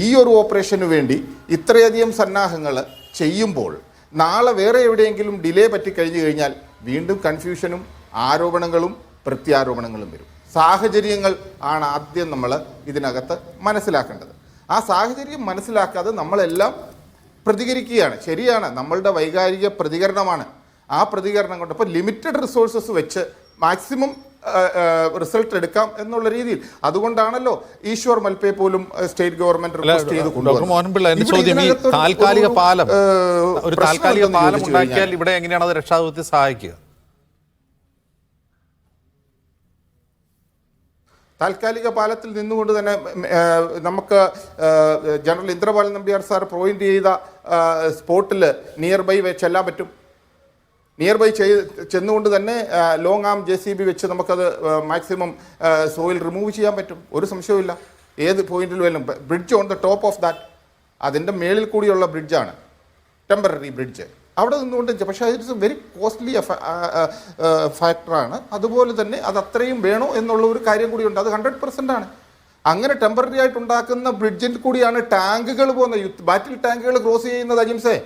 G: ഈ ഒരു ഓപ്പറേഷന് വേണ്ടി ഇത്രയധികം സന്നാഹങ്ങൾ ചെയ്യുമ്പോൾ നാളെ വേറെ എവിടെയെങ്കിലും ഡിലേ പറ്റിക്കഴിഞ്ഞു കഴിഞ്ഞാൽ വീണ്ടും കൺഫ്യൂഷനും ആരോപണങ്ങളും പ്രത്യാരോപണങ്ങളും വരും. സാഹചര്യങ്ങൾ ആണ് ആദ്യം നമ്മൾ ഇതിനകത്ത് മനസ്സിലാക്കേണ്ടത്. ആ സാഹചര്യം മനസ്സിലാക്കാതെ നമ്മളെല്ലാം പ്രതികരിക്കുകയാണ്. ശരിയാണ്, നമ്മളുടെ വൈകാരിക പ്രതികരണമാണ്. ആ പ്രതികരണം കൊണ്ട് ഇപ്പോൾ ലിമിറ്റഡ് റിസോഴ്സസ് വെച്ച് മാക്സിമം റിസൾട്ട് എടുക്കാം എന്നുള്ള രീതിയിൽ. അതുകൊണ്ടാണല്ലോ ഈശ്വർ മൽപേ പോലും സ്റ്റേറ്റ് ഗവൺമെന്റ് റിക്വസ്റ്റ് ചെയ്ത്
D: കൊണ്ടുവന്നത്. താൽക്കാലിക പാലം ഉണ്ടാക്കിയാൽ ഇവിടെ എങ്ങനെയാണ് അത് രക്ഷാദൗത്യം സഹായിക്കുക?
G: താൽക്കാലിക പാലത്തിൽ നിന്നുകൊണ്ട് തന്നെ നമുക്ക് general Indrapal Nambiar sir point ചെയ്ത സ്പോട്ടിൽ നിയർ ബൈ ചെല്ലാൻ പറ്റും. നിയർ ബൈ ചെന്നുകൊണ്ട് തന്നെ ലോങ് ആം JCB വെച്ച് നമുക്കത് മാക്സിമം സോയിൽ റിമൂവ് ചെയ്യാൻ പറ്റും, ഒരു സംശയവുമില്ല. ഏത് പോയിന്റിൽ വല്ലതും bridge on the top of that, അതിൻ്റെ മേളിൽ കൂടിയുള്ള ബ്രിഡ്ജാണ്, ടെമ്പററി ബ്രിഡ്ജ്. അവിടെ നിന്നുകൊണ്ട് പക്ഷേ ഇറ്റ്സ് എ വെരി കോസ്റ്റ്ലി ഫാക്ടറാണ്. അതുപോലെ തന്നെ അത് അത്രയും വേണോ എന്നുള്ള ഒരു കാര്യം കൂടിയുണ്ട്. അത് 100% ആണ്. അങ്ങനെ ടെമ്പററി ആയിട്ട് ഉണ്ടാക്കുന്ന ബ്രിഡ്ജിൽ കൂടിയാണ് ടാങ്കുകൾ പോകുന്നത്, ബാറ്റിൽ ടാങ്കുകൾ ക്രോസ് ചെയ്യുന്നത് അജിംസേ.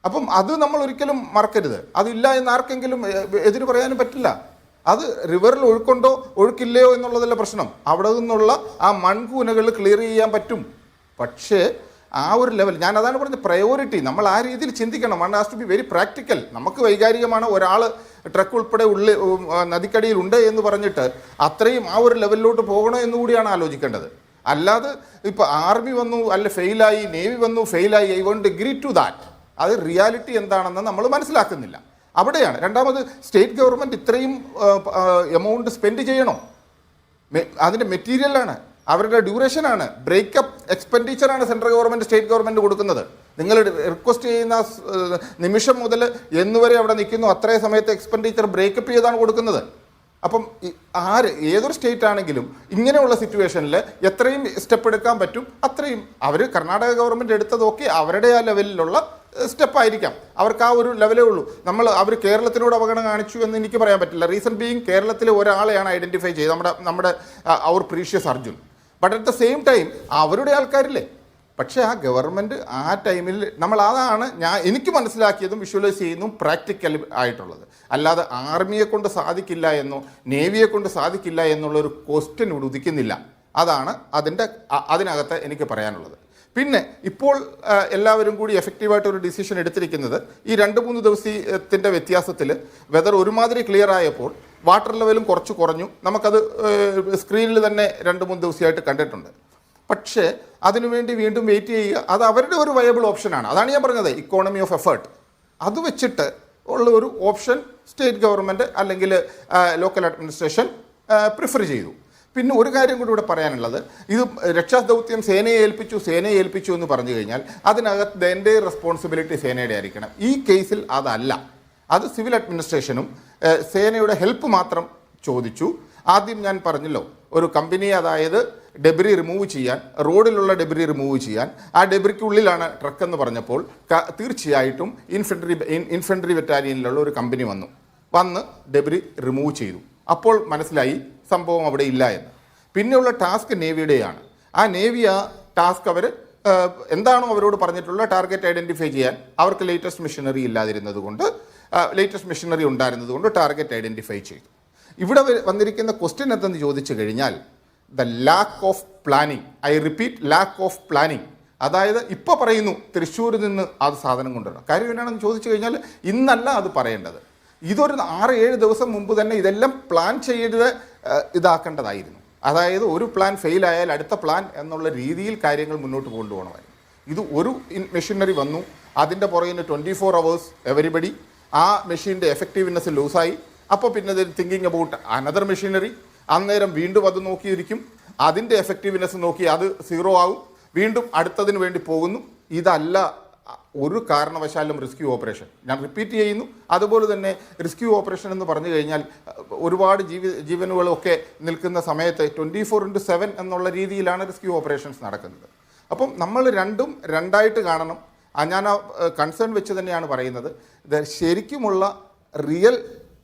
G: അപ്പം അത് നമ്മൾ ഒരിക്കലും മറക്കരുത്. അതില്ല എന്ന് ആർക്കെങ്കിലും എതിര് പറയാനും പറ്റില്ല. അത് റിവറിൽ ഒഴുക്കുണ്ടോ ഒഴുക്കില്ലയോ എന്നുള്ളതല്ല പ്രശ്നം. അവിടെ നിന്നുള്ള ആ മൺകൂനകൾ ക്ലിയർ ചെയ്യാൻ പറ്റും. പക്ഷേ ആ ഒരു ലെവൽ, ഞാൻ അതാണ് പറഞ്ഞത്, പ്രയോറിറ്റി നമ്മൾ ആ രീതിയിൽ ചിന്തിക്കണം. One has to be very practical. നമുക്ക് വൈകാരികമാണ് ഒരാൾ ട്രക്ക് ഉൾപ്പെടെ നദിക്കടിയിൽ ഉണ്ട് എന്ന് പറഞ്ഞിട്ട് അത്രയും ആ ഒരു ലെവലിലോട്ട് പോകണോ എന്നുകൂടിയാണ് ആലോചിക്കേണ്ടത്. അല്ലാതെ ഇപ്പോൾ ആർമി വന്നു അല്ല ഫെയിലായി, നേവി വന്നു ഫെയിലായി, I won't agree to that. അത് റിയാലിറ്റി എന്താണെന്ന് നമ്മൾ മനസ്സിലാക്കുന്നില്ല. അവിടെയാണ്. രണ്ടാമത്, സ്റ്റേറ്റ് ഗവൺമെൻറ് ഇത്രയും എമൗണ്ട് സ്പെൻഡ് ചെയ്യണോ? അതിൻ്റെ മെറ്റീരിയലാണ്, അവരുടെ ഡ്യൂറേഷനാണ്, ബ്രേക്കപ്പ് എക്സ്പെൻഡിച്ചറാണ് സെൻട്രൽ ഗവൺമെൻറ് സ്റ്റേറ്റ് ഗവൺമെൻറ് കൊടുക്കുന്നത്. നിങ്ങൾ റിക്വസ്റ്റ് ചെയ്യുന്ന നിമിഷം മുതൽ എന്നുവരെ അവിടെ നിൽക്കുന്നു അത്രയും സമയത്ത് എക്സ്പെൻഡിച്ചർ ബ്രേക്കപ്പ് ചെയ്താണ് കൊടുക്കുന്നത്. അപ്പം ഏതൊരു സ്റ്റേറ്റ് ആണെങ്കിലും ഇങ്ങനെയുള്ള സിറ്റുവേഷനിൽ എത്രയും സ്റ്റെപ്പ് എടുക്കാൻ പറ്റും അത്രയും. അവർ കർണാടക ഗവൺമെൻറ് എടുത്തതൊക്കെ അവരുടെ ആ ലെവലിലുള്ള സ്റ്റെപ്പായിരിക്കാം. അവർക്ക് ആ ഒരു ലെവലേ ഉള്ളൂ. അവർ കേരളത്തിനോട് അവഗണന കാണിച്ചു എന്ന് എനിക്ക് പറയാൻ പറ്റില്ല. റീസൺ ബീയിങ്, കേരളത്തിലെ ഒരാളെയാണ് ഐഡൻറ്റിഫൈ ചെയ്തത്, നമ്മുടെ അവർ precious Arjun. But at the same time അവരുടെ ആൾക്കാരില്ലേ. പക്ഷേ ആ ഗവൺമെൻറ് ആ ടൈമിൽ അതാണ് എനിക്ക് മനസ്സിലാക്കിയതും വിഷ്വലൈസ് ചെയ്യുന്നതും പ്രാക്ടിക്കൽ ആയിട്ടുള്ളത്. അല്ലാതെ ആർമിയെ കൊണ്ട് സാധിക്കില്ല എന്നോ നേവിയെ കൊണ്ട് സാധിക്കില്ല എന്നുള്ളൊരു ക്വസ്റ്റ്യൻ ഇവിടെ ഉദിക്കുന്നില്ല. അതാണ് അതിനകത്ത് എനിക്ക് പറയാനുള്ളത്. പിന്നെ ഇപ്പോൾ എല്ലാവരും കൂടി എഫക്റ്റീവായിട്ട് ഒരു ഡിസിഷൻ എടുത്തിരിക്കുന്നത് ഈ 2-3 ദിവസത്തിൻ്റെ വ്യത്യാസത്തിൽ വെതർ ഒരുമാതിരി ക്ലിയർ ആയപ്പോൾ വാട്ടർ ലെവലും കുറച്ച് കുറഞ്ഞു. നമുക്കത് സ്ക്രീനിൽ തന്നെ 2-3 ദിവസമായിട്ട് കണ്ടിട്ടുണ്ട്. പക്ഷേ അതിനുവേണ്ടി വീണ്ടും വെയിറ്റ് ചെയ്യുക, അത് അവരുടെ ഒരു വയബിൾ ഓപ്ഷനാണ്. അതാണ് ഞാൻ പറഞ്ഞത്, ഇക്കോണമി ഓഫ് എഫേർട്ട്. അത് വെച്ചിട്ട് ഉള്ള ഒരു ഓപ്ഷൻ സ്റ്റേറ്റ് ഗവൺമെൻറ് അല്ലെങ്കിൽ ലോക്കൽ അഡ്മിനിസ്ട്രേഷൻ പ്രിഫർ ചെയ്തു. പിന്നെ ഒരു കാര്യം കൂടി ഇവിടെ പറയാനുള്ളത്, ഇത് രക്ഷാദൗത്യം സേനയെ ഏൽപ്പിച്ചു എന്ന് പറഞ്ഞു കഴിഞ്ഞാൽ അതിനകത്ത് എൻ്റെ റെസ്പോൺസിബിലിറ്റി സേനയുടെ ആയിരിക്കണം. ഈ കേസിൽ അതല്ല. അത് സിവിൽ അഡ്മിനിസ്ട്രേഷനും സേനയുടെ ഹെൽപ്പ് മാത്രം ചോദിച്ചു. ആദ്യം ഞാൻ പറഞ്ഞല്ലോ, ഒരു കമ്പനി, അതായത് ഡെബ്രി റിമൂവ് ചെയ്യാൻ, റോഡിലുള്ള ഡെബ്രി റിമൂവ് ചെയ്യാൻ, ആ ഡെബ്രിക്കുള്ളിലാണ് ട്രക്ക് എന്ന് പറഞ്ഞപ്പോൾ തീർച്ചയായിട്ടും ഇൻഫൻട്രി ബറ്റാലിയനിലുള്ള ഒരു കമ്പനി വന്ന് ഡെബ്രി റിമൂവ് ചെയ്തു. അപ്പോൾ മനസ്സിലായി സംഭവം അവിടെ ഇല്ല എന്ന്. പിന്നെയുള്ള ടാസ്ക് നേവിയുടെയാണ്. ആ നേവി ആ ടാസ്ക് അവർ എന്താണോ അവരോട് പറഞ്ഞിട്ടുള്ള ടാർഗറ്റ് ഐഡൻറ്റിഫൈ ചെയ്യാൻ, അവർക്ക് ലേറ്റസ്റ്റ് മെഷീനറി ഇല്ലാതിരുന്നത് കൊണ്ട്, ലേറ്റസ്റ്റ് മെഷീനറി ഉണ്ടായിരുന്നത് കൊണ്ട് ടാർഗറ്റ് ഐഡൻറ്റിഫൈ ചെയ്തു. ഇവിടെ വന്നിരിക്കുന്ന ക്വസ്റ്റ്യൻ എന്തെന്ന് ചോദിച്ചു കഴിഞ്ഞാൽ, the lack of planning. I repeat, lack of planning. അതായത് ഇപ്പോൾ പറയുന്നു തൃശ്ശൂരിൽ നിന്ന് അത് സാധനം കൊണ്ടുവരണം. കാര്യം എന്നാണെന്ന് ചോദിച്ചു കഴിഞ്ഞാൽ ഇന്നല്ല അത് പറയേണ്ടത്. ഇതൊരു 6-7 ദിവസം മുമ്പ് തന്നെ ഇതെല്ലാം പ്ലാൻ ചെയ്ത് ഇതാക്കേണ്ടതായിരുന്നു. അതായത് ഒരു പ്ലാൻ ഫെയിലായാൽ അടുത്ത പ്ലാൻ എന്നുള്ള രീതിയിൽ കാര്യങ്ങൾ മുന്നോട്ട് കൊണ്ടുപോകണമായിരുന്നു. ഇത് ഒരു മെഷീനറി വന്നു, അതിൻ്റെ പുറകിന് 24 hours എവരിബഡി, ആ മെഷീൻ്റെ എഫക്റ്റീവ്നെസ് ലൂസായി. അപ്പോൾ പിന്നെ തിങ്കിങ് അബൌട്ട് അനദർ മെഷീനറി. അന്നേരം വീണ്ടും അത് നോക്കിയിരിക്കും, അതിൻ്റെ എഫക്റ്റീവ്നെസ് നോക്കി അത് 0 ആകും, വീണ്ടും അടുത്തതിന് വേണ്ടി പോകുന്നു. ഇതല്ല ഒരു കാരണവശാലും റെസ്ക്യൂ ഓപ്പറേഷൻ. ഞാൻ റിപ്പീറ്റ് ചെയ്യുന്നു. അതുപോലെ തന്നെ റെസ്ക്യൂ ഓപ്പറേഷൻ എന്ന് പറഞ്ഞു കഴിഞ്ഞാൽ ഒരുപാട് ജീവനുകളൊക്കെ നിൽക്കുന്ന സമയത്ത് 24/7 എന്നുള്ള രീതിയിലാണ് റെസ്ക്യൂ ഓപ്പറേഷൻസ് നടക്കുന്നത്. അപ്പം നമ്മൾ രണ്ടായിട്ട് കാണണം. ഞാൻ ആ കൺസേൺ വെച്ച് തന്നെയാണ് പറയുന്നത്. ഇത് ശരിക്കുമുള്ള റിയൽ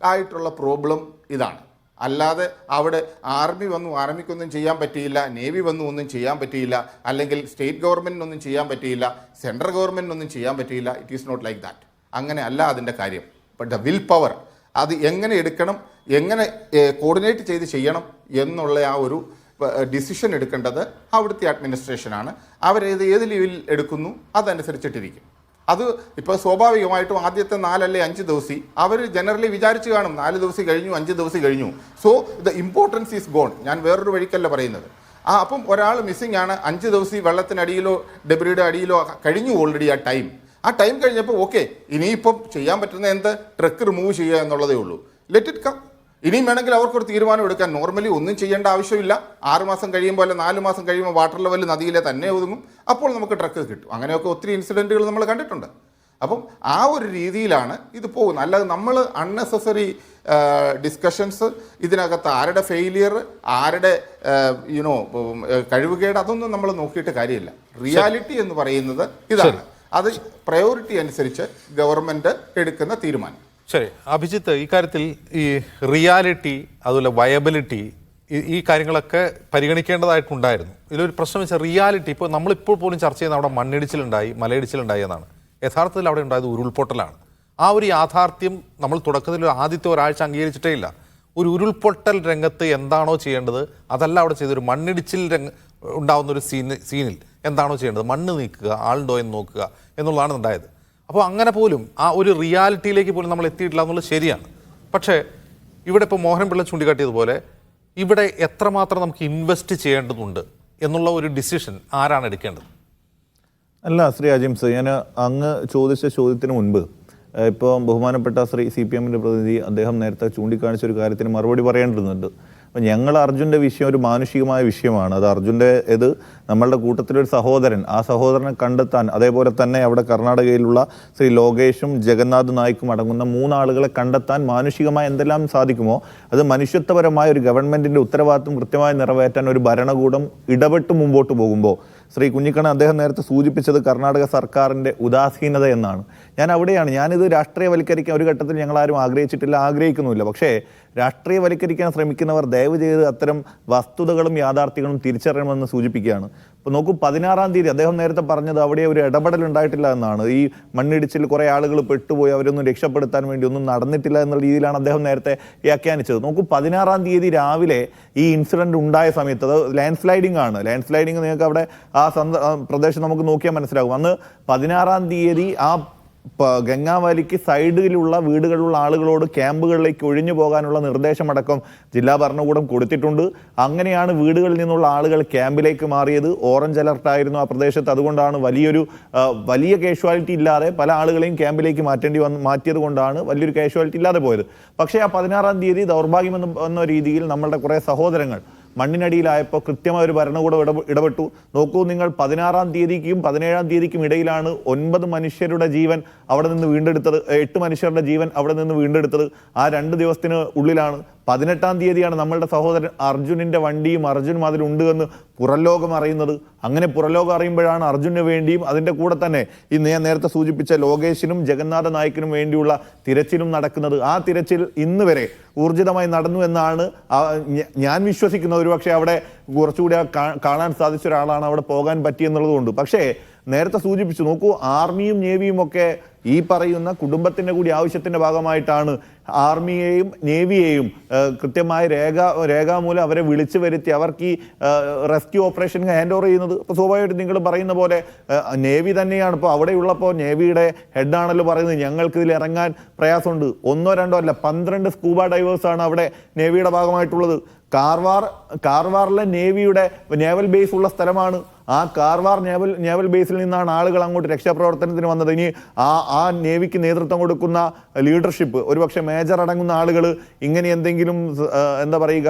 G: ആയിട്ടുള്ള പ്രോബ്ലം ഇതാണ്. അല്ലാതെ അവിടെ ആർമി വന്നു, ആർമിക്കൊന്നും ചെയ്യാൻ പറ്റിയില്ല, നേവി വന്നു ഒന്നും ചെയ്യാൻ പറ്റിയില്ല, അല്ലെങ്കിൽ സ്റ്റേറ്റ് ഗവൺമെൻറ്റിനൊന്നും ചെയ്യാൻ പറ്റിയില്ല, സെൻട്രൽ ഗവൺമെൻറ്റിനൊന്നും ചെയ്യാൻ പറ്റിയില്ല. It is not like that. അങ്ങനെ അല്ല അതിൻ്റെ കാര്യം. ബട്ട് ദ വിൽ പവർ, അത് എങ്ങനെ എടുക്കണം, എങ്ങനെ കോർഡിനേറ്റ് ചെയ്ത് ചെയ്യണം എന്നുള്ള ആ ഒരു ഡിസിഷൻ എടുക്കേണ്ടത് അവിടുത്തെ അഡ്മിനിസ്ട്രേഷനാണ്. അവരേത് ലെവലിൽ എടുക്കുന്നു അതനുസരിച്ചിട്ടിരിക്കും. അത് ഇപ്പോൾ സ്വാഭാവികമായിട്ടും ആദ്യത്തെ 4 അല്ലെങ്കിൽ 5 ദിവസം അവർ ജനറലി വിചാരിച്ച് കാണും 4 ദിവസം കഴിഞ്ഞു, 5 ദിവസം കഴിഞ്ഞു. So the importance is gone. ഞാൻ വേറൊരു വഴിക്കല്ല പറയുന്നത്. അപ്പം ഒരാൾ മിസ്സിംഗ് ആണ്, 5 ദിവസം വെള്ളത്തിനടിയിലോ ഡെബ്രിയുടെ അടിയിലോ കഴിഞ്ഞു ഓൾറെഡി ആ ടൈം കഴിഞ്ഞപ്പോൾ ഓക്കെ, ഇനിയിപ്പം ചെയ്യാൻ പറ്റുന്ന എന്ത്, ട്രക്ക് റിമൂവ് ചെയ്യുക എന്നുള്ളതേ ഉള്ളൂ. Let it come. ഇനിയും വേണമെങ്കിൽ അവർക്കൊരു തീരുമാനം എടുക്കാൻ. നോർമലി ഒന്നും ചെയ്യേണ്ട ആവശ്യമില്ല. 6 മാസം കഴിയുമ്പോൾ അല്ല 4 മാസം കഴിയുമ്പോൾ വാട്ടർ ലെവൽ നദിയിലെ തന്നെ ഒതുങ്ങും. അപ്പോൾ നമുക്ക് ട്രക്ക് കിട്ടും. അങ്ങനെയൊക്കെ ഒത്തിരി ഇൻസിഡൻറ്റുകൾ നമ്മൾ കണ്ടിട്ടുണ്ട്. അപ്പം ആ ഒരു രീതിയിലാണ് ഇത് പോകുന്നത്. അല്ലാതെ നമ്മൾ അൺനെസസറി ഡിസ്കഷൻസ് ഇതിനകത്ത് ആരുടെ ഫെയിലിയർ, ആരുടെ കഴിവുകേട്, അതൊന്നും നമ്മൾ നോക്കിയിട്ട് കാര്യമില്ല. റിയാലിറ്റി എന്ന് പറയുന്നത് ഇതാണ്. അത് പ്രയോറിറ്റി അനുസരിച്ച് ഗവൺമെൻറ് എടുക്കുന്ന തീരുമാനം.
D: ശരി, അഭിജിത്ത്, ഇക്കാര്യത്തിൽ ഈ റിയാലിറ്റി അതുപോലെ വയബിലിറ്റി ഈ കാര്യങ്ങളൊക്കെ പരിഗണിക്കേണ്ടതായിട്ടുണ്ടായിരുന്നു. ഇതിലൊരു പ്രശ്നം വെച്ചാൽ റിയാലിറ്റി, ഇപ്പോൾ നമ്മളിപ്പോൾ പോലും ചർച്ച ചെയ്യുന്ന അവിടെ മണ്ണിടിച്ചിലുണ്ടായി, മലയിടിച്ചിലുണ്ടായി എന്നാണ്. യഥാർത്ഥത്തിൽ അവിടെ ഉണ്ടായത് ഉരുൾപൊട്ടലാണ്. ആ ഒരു യാഥാർത്ഥ്യം നമ്മൾ തുടക്കത്തിൽ ആദ്യത്തെ ഒരാഴ്ച അംഗീകരിച്ചിട്ടേ ഇല്ല. ഒരു ഉരുൾപൊട്ടൽ രംഗത്ത് എന്താണോ ചെയ്യേണ്ടത് അതല്ല അവിടെ ചെയ്തൊരു മണ്ണിടിച്ചിൽ ഉണ്ടാകുന്ന ഒരു സീനിൽ എന്താണോ ചെയ്യേണ്ടത്, മണ്ണ് നീക്കുക, ആളുണ്ടോ എന്ന് നോക്കുക എന്നുള്ളതാണ് ഉണ്ടായത്. അപ്പോൾ അങ്ങനെ പോലും ആ ഒരു റിയാലിറ്റിയിലേക്ക് പോലും നമ്മൾ എത്തിയിട്ടില്ല എന്നുള്ളത് ശരിയാണ്. പക്ഷേ ഇവിടെ ഇപ്പോൾ മോഹൻപിള്ള ചൂണ്ടിക്കാട്ടിയതുപോലെ ഇവിടെ എത്രമാത്രം നമുക്ക് ഇൻവെസ്റ്റ് ചെയ്യേണ്ടതുണ്ട് എന്നുള്ള ഒരു ഡിസിഷൻ ആരാണ് എടുക്കേണ്ടത്?
E: അല്ല ശ്രീ അജിംസ്, ഞാൻ അങ്ങ് ചോദിച്ച ചോദ്യത്തിന് മുൻപ് ഇപ്പോൾ ബഹുമാനപ്പെട്ട ശ്രീ CPM പ്രതിനിധി അദ്ദേഹം നേരത്തെ ചൂണ്ടിക്കാണിച്ച ഒരു കാര്യത്തിന് മറുപടി പറയേണ്ടതുണ്ട്. അപ്പം ഞങ്ങൾ അർജുൻ്റെ വിഷയം ഒരു മാനുഷികമായ വിഷയമാണ്. അത് അർജുൻ്റെ ഇത് നമ്മളുടെ കൂട്ടത്തിലൊരു സഹോദരൻ, ആ സഹോദരനെ കണ്ടെത്താൻ, അതേപോലെ തന്നെ അവിടെ കർണാടകയിലുള്ള ശ്രീ ലോകേഷും ജഗന്നാഥ് നായിക്കും അടങ്ങുന്ന 3 ആളുകളെ കണ്ടെത്താൻ മാനുഷികമായി എന്തെല്ലാം സാധിക്കുമോ അത് മനുഷ്യത്വപരമായ ഒരു ഗവൺമെൻറ്റിൻ്റെ ഉത്തരവാദിത്വം കൃത്യമായി നിറവേറ്റാൻ ഒരു ഭരണകൂടം ഇടപെട്ട് മുമ്പോട്ട് പോകുമ്പോൾ, ശ്രീ കുഞ്ഞിക്കണ്ണൻ അദ്ദേഹം നേരത്തെ സൂചിപ്പിച്ചത് കർണാടക സർക്കാരിൻ്റെ ഉദാസീനത എന്നാണ്. ഞാനിത് രാഷ്ട്രീയവൽക്കരിക്കാൻ ഒരു ഘട്ടത്തിൽ ഞങ്ങളാരും ആഗ്രഹിച്ചിട്ടില്ല, ആഗ്രഹിക്കുന്നുമില്ല. പക്ഷേ രാഷ്ട്രീയവൽക്കരിക്കാൻ ശ്രമിക്കുന്നവർ ദയവ് ചെയ്ത് അത്തരം വസ്തുതകളും യാഥാർത്ഥ്യങ്ങളും തിരിച്ചറിയണമെന്ന് സൂചിപ്പിക്കുകയാണ്. ഇപ്പോൾ നോക്കൂ, 16-ാം തീയതി അദ്ദേഹം നേരത്തെ പറഞ്ഞത് അവിടെ ഒരു ഇടപെടൽ ഉണ്ടായിട്ടില്ല എന്നാണ്. ഈ മണ്ണിടിച്ചിൽ കുറേ ആളുകൾ പെട്ടുപോയി, അവരൊന്നും രക്ഷപ്പെടുത്താൻ വേണ്ടി ഒന്നും നടന്നിട്ടില്ല എന്നുള്ള രീതിയിലാണ് അദ്ദേഹം നേരത്തെ വ്യാഖ്യാനിച്ചത്. നോക്കൂ, 16-ാം തീയതി രാവിലെ ഈ ഇൻസിഡൻറ്റ് ഉണ്ടായ സമയത്ത് അത് ലാൻഡ് സ്ലൈഡിംഗ് ആണ്. ലാൻഡ് സ്ലൈഡിംഗ് നിങ്ങൾക്ക് അവിടെ ആ പ്രദേശം നമുക്ക് നോക്കിയാൽ മനസ്സിലാകും. അന്ന് 16-ാം തീയതി ആ ഗംഗാവാലിക്ക് സൈഡിലുള്ള വീടുകളിലുള്ള ആളുകളോട് ക്യാമ്പുകളിലേക്ക് ഒഴിഞ്ഞു പോകാനുള്ള നിർദ്ദേശമടക്കം ജില്ലാ ഭരണകൂടം കൊടുത്തിട്ടുണ്ട്. അങ്ങനെയാണ് വീടുകളിൽ നിന്നുള്ള ആളുകൾ ക്യാമ്പിലേക്ക് മാറിയത്. ഓറഞ്ച് അലർട്ടായിരുന്നു ആ പ്രദേശത്ത്. അതുകൊണ്ടാണ് വലിയ കാഷ്വാലിറ്റി ഇല്ലാതെ പല ആളുകളെയും ക്യാമ്പിലേക്ക് മാറ്റിയത് കൊണ്ടാണ് വലിയൊരു കാഷ്വാലിറ്റി ഇല്ലാതെ പോയത്. പക്ഷേ ആ 16-ാം തീയതി ദൗർഭാഗ്യമെന്ന രീതിയിൽ നമ്മളുടെ കുറേ സഹോദരങ്ങൾ മണ്ണിനടിയിലായപ്പോൾ കൃത്യമായ ഒരു ഭരണകൂടം ഇടപെട്ടു. നോക്കൂ, നിങ്ങൾ 16-ാം തീയതിക്കും 17-ാം തീയതിക്കും ഇടയിലാണ് 9 മനുഷ്യരുടെ ജീവൻ അവിടെ നിന്ന് വീണ്ടെടുത്തത്, 8 മനുഷ്യരുടെ ജീവൻ അവിടെ നിന്ന് വീണ്ടെടുത്തത്. ആ 2 ദിവസത്തിന് ഉള്ളിലാണ്. 18-ാം തീയതിയാണ് നമ്മളുടെ സഹോദരൻ അർജുനിൻ്റെ വണ്ടിയും അർജുനും അതിലുണ്ട് എന്ന് പുറംലോകം അറിയുന്നത്. അങ്ങനെ പുറംലോകം അറിയുമ്പോഴാണ് അർജുന് വേണ്ടിയും അതിൻ്റെ കൂടെ തന്നെ ഈ ഞാൻ നേരത്തെ സൂചിപ്പിച്ച ലോകേഷിനും ജഗന്നാഥ നായിക്കിനും വേണ്ടിയുള്ള തിരച്ചിലും നടക്കുന്നത്. ആ തിരച്ചിൽ ഇന്ന് വരെ ഊർജിതമായി നടന്നു എന്നാണ് ഞാൻ വിശ്വസിക്കുന്നത്. ഒരുപക്ഷെ അവിടെ കുറച്ചുകൂടി കാണാൻ സാധിച്ച ഒരാളാണ് അവിടെ പോകാൻ പറ്റിയെന്നുള്ളതുകൊണ്ട്. പക്ഷേ നേരത്തെ സൂചിപ്പിച്ചു, നോക്കൂ, ആർമിയും നേവിയും ഒക്കെ ഈ പറയുന്ന കുടുംബത്തിൻ്റെ കൂടി ആവശ്യത്തിൻ്റെ ഭാഗമായിട്ടാണ് ആർമിയെയും നേവിയെയും കൃത്യമായ രേഖാമൂലം അവരെ വിളിച്ചു വരുത്തി അവർക്ക് ഈ റെസ്ക്യൂ ഓപ്പറേഷൻ ഹാൻഡ് ഓവർ ചെയ്യുന്നത്. ഇപ്പോൾ സ്വാഭാവികമായിട്ടും നിങ്ങൾ പറയുന്ന പോലെ നേവി തന്നെയാണ് ഇപ്പോൾ അവിടെയുള്ളപ്പോൾ നേവിയുടെ ഹെഡാണല്ലോ പറയുന്നത് ഞങ്ങൾക്കിതിൽ ഇറങ്ങാൻ പ്രയാസമുണ്ട്. 1 2 അല്ല, 12 സ്കൂബ ഡൈവേഴ്സാണ് അവിടെ നേവിയുടെ ഭാഗമായിട്ടുള്ളത്. കാർവാറിലെ നേവിയുടെ നേവൽ ബേസ് ഉള്ള സ്ഥലമാണ്. ആ കാർവാർ നേവൽ ബേസിൽ നിന്നാണ് ആളുകൾ അങ്ങോട്ട് രക്ഷാപ്രവർത്തനത്തിന് വന്നത്. ഇനി ആ നേവിക്ക് നേതൃത്വം കൊടുക്കുന്ന ലീഡർഷിപ്പ്, ഒരുപക്ഷെ മേജർ അടങ്ങുന്ന ആളുകൾ ഇങ്ങനെ എന്തെങ്കിലും എന്താ പറയുക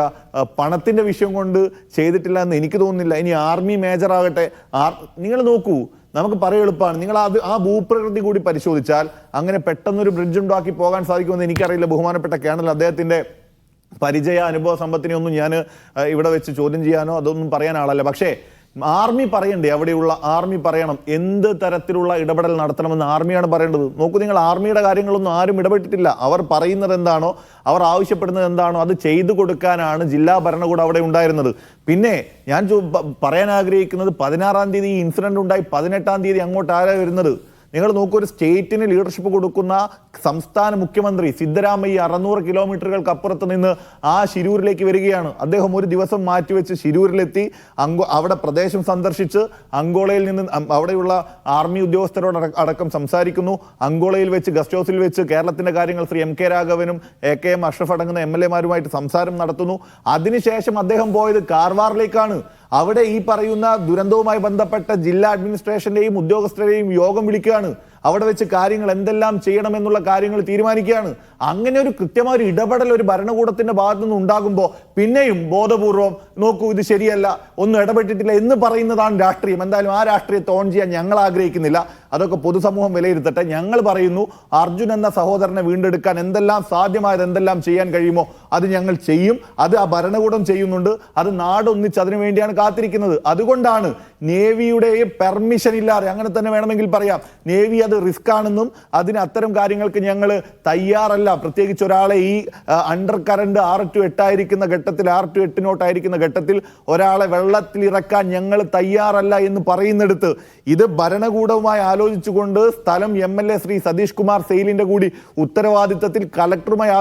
E: പണത്തിൻ്റെ വിഷയം കൊണ്ട് ചെയ്തിട്ടില്ല എന്ന് എനിക്ക് തോന്നുന്നില്ല. ഇനി ആർമി മേജർ ആകട്ടെ, നിങ്ങൾ നോക്കൂ, നമുക്ക് പറയാൻ എളുപ്പമാണ്. നിങ്ങൾ ആ ഭൂപ്രകൃതി കൂടി പരിശോധിച്ചാൽ അങ്ങനെ പെട്ടെന്നൊരു ബ്രിഡ്ജ് ഉണ്ടാക്കി പോകാൻ സാധിക്കുമെന്ന് എനിക്കറിയില്ല. ബഹുമാനപ്പെട്ട കേണൽ അദ്ദേഹത്തിൻ്റെ പരിചയ അനുഭവ സമ്പത്തിനെയൊന്നും ഞാൻ ഇവിടെ വെച്ച് ചോദ്യം ചെയ്യാനോ അതൊന്നും പറയാൻ ആളല്ല. പക്ഷേ ആർമി പറയണ്ടേ, അവിടെയുള്ള ആർമി പറയണം എന്ത് തരത്തിലുള്ള ഇടപെടൽ നടത്തണമെന്ന് ആർമിയാണ് പറയേണ്ടത്. നോക്കൂ, നിങ്ങൾ ആർമിയുടെ കാര്യങ്ങളൊന്നും ആരും ഇടപെട്ടിട്ടില്ല. അവർ പറയുന്നത് എന്താണോ, അവർ ആവശ്യപ്പെടുന്നത് എന്താണോ അത് ചെയ്തു കൊടുക്കാനാണ് ജില്ലാ ഭരണകൂടം അവിടെ ഉണ്ടായിരുന്നത്. പിന്നെ ഞാൻ പറയാൻ ആഗ്രഹിക്കുന്നത് 16-ാം തീയതി ഈ ഇൻസിഡന്റ് ഉണ്ടായി, 18-ാം തീയതി അങ്ങോട്ട് ആരാ വരുന്നത്? നിങ്ങൾ നോക്കൂ, ഒരു സ്റ്റേറ്റിന് ലീഡർഷിപ്പ് കൊടുക്കുന്ന സംസ്ഥാന മുഖ്യമന്ത്രി സിദ്ധരാമയ്യ 600 കിലോമീറ്ററുകൾക്ക് അപ്പുറത്ത് നിന്ന് ആ ശിരൂരിലേക്ക് വരികയാണ്. അദ്ദേഹം ഒരു ദിവസം മാറ്റിവെച്ച് ശിരൂരിലെത്തി അവിടെ പ്രദേശം സന്ദർശിച്ച് അങ്കോളയിൽ നിന്ന് അവിടെയുള്ള ആർമി ഉദ്യോഗസ്ഥരോട് അടക്കം സംസാരിക്കുന്നു. അങ്കോളയിൽ വെച്ച് ഗസ്റ്റ് ഹൗസിൽ വെച്ച് കേരളത്തിൻ്റെ കാര്യങ്ങൾ ശ്രീ MK രാഘവനും AKM അഷ്റഫ് അടങ്ങുന്ന MLA-മാരുമായിട്ട് സംസാരം നടത്തുന്നു. അതിനുശേഷം അദ്ദേഹം പോയത് കാർവാറിലേക്കാണ്. അവിടെ ഈ പറയുന്ന ദുരന്തവുമായി ബന്ധപ്പെട്ട ജില്ലാ അഡ്മിനിസ്ട്രേഷന്റെയും ഉദ്യോഗസ്ഥരെയും യോഗം വിളിക്കുകയാണ്. അവിടെ വെച്ച് കാര്യങ്ങൾ എന്തെല്ലാം ചെയ്യണമെന്നുള്ള കാര്യങ്ങൾ തീരുമാനിക്കുകയാണ്. അങ്ങനെ ഒരു കൃത്യമായ ഒരു ഇടപെടൽ ഒരു ഭരണകൂടത്തിന്റെ ഭാഗത്തു നിന്ന് ഉണ്ടാകുമ്പോൾ പിന്നെയും ബോധപൂർവം നോക്കൂ ഇത് ശരിയല്ല, ഒന്നും ഇടപെട്ടിട്ടില്ല എന്ന് പറയുന്നതാണ് രാഷ്ട്രീയം. എന്തായാലും ആ രാഷ്ട്രീയത്തെ ഓൺ ചെയ്യാൻ ഞങ്ങൾ ആഗ്രഹിക്കുന്നില്ല. അതൊക്കെ പൊതുസമൂഹം വിലയിരുത്തട്ടെ. ഞങ്ങൾ പറയുന്നു, അർജുൻ എന്ന സഹോദരനെ വീണ്ടെടുക്കാൻ എന്തെല്ലാം സാധ്യമായത് എന്തെല്ലാം ചെയ്യാൻ കഴിയുമോ അത് ഞങ്ങൾ ചെയ്യും. അത് ആ ഭരണകൂടം ചെയ്യുന്നുണ്ട്. അത് നാടൊന്നിച്ച് അതിനു വേണ്ടിയാണ് കാത്തിരിക്കുന്നത്. അതുകൊണ്ടാണ് നേവിയുടെ പെർമിഷൻ ഇല്ലാതെ, അങ്ങനെ തന്നെ വേണമെങ്കിൽ പറയാം, നേവി അത് റിസ്ക് ആണെന്നും അതിന് അത്തരം കാര്യങ്ങൾക്ക് ഞങ്ങൾ തയ്യാറല്ല. പ്രത്യേകിച്ച് ഒരാളെ ഈ അണ്ടർ കറണ്ട് 6-8 ആയിരിക്കുന്ന ഘട്ടത്തിൽ, 6-8 നോട്ടായിരിക്കുന്ന ഘട്ടത്തിൽ ഒരാളെ വെള്ളത്തിൽ ഇറക്കാൻ ഞങ്ങൾ തയ്യാറല്ല എന്ന് പറയുന്നിടത്ത് ഇത് ഭരണകൂടവുമായി ആലോചിച്ചുകൊണ്ട് സ്ഥലം MLA ശ്രീ സതീഷ് കുമാർ സെയിലിന്റെ കൂടി ഉത്തരവാദിത്തത്തിൽ കലക്ടറുമായി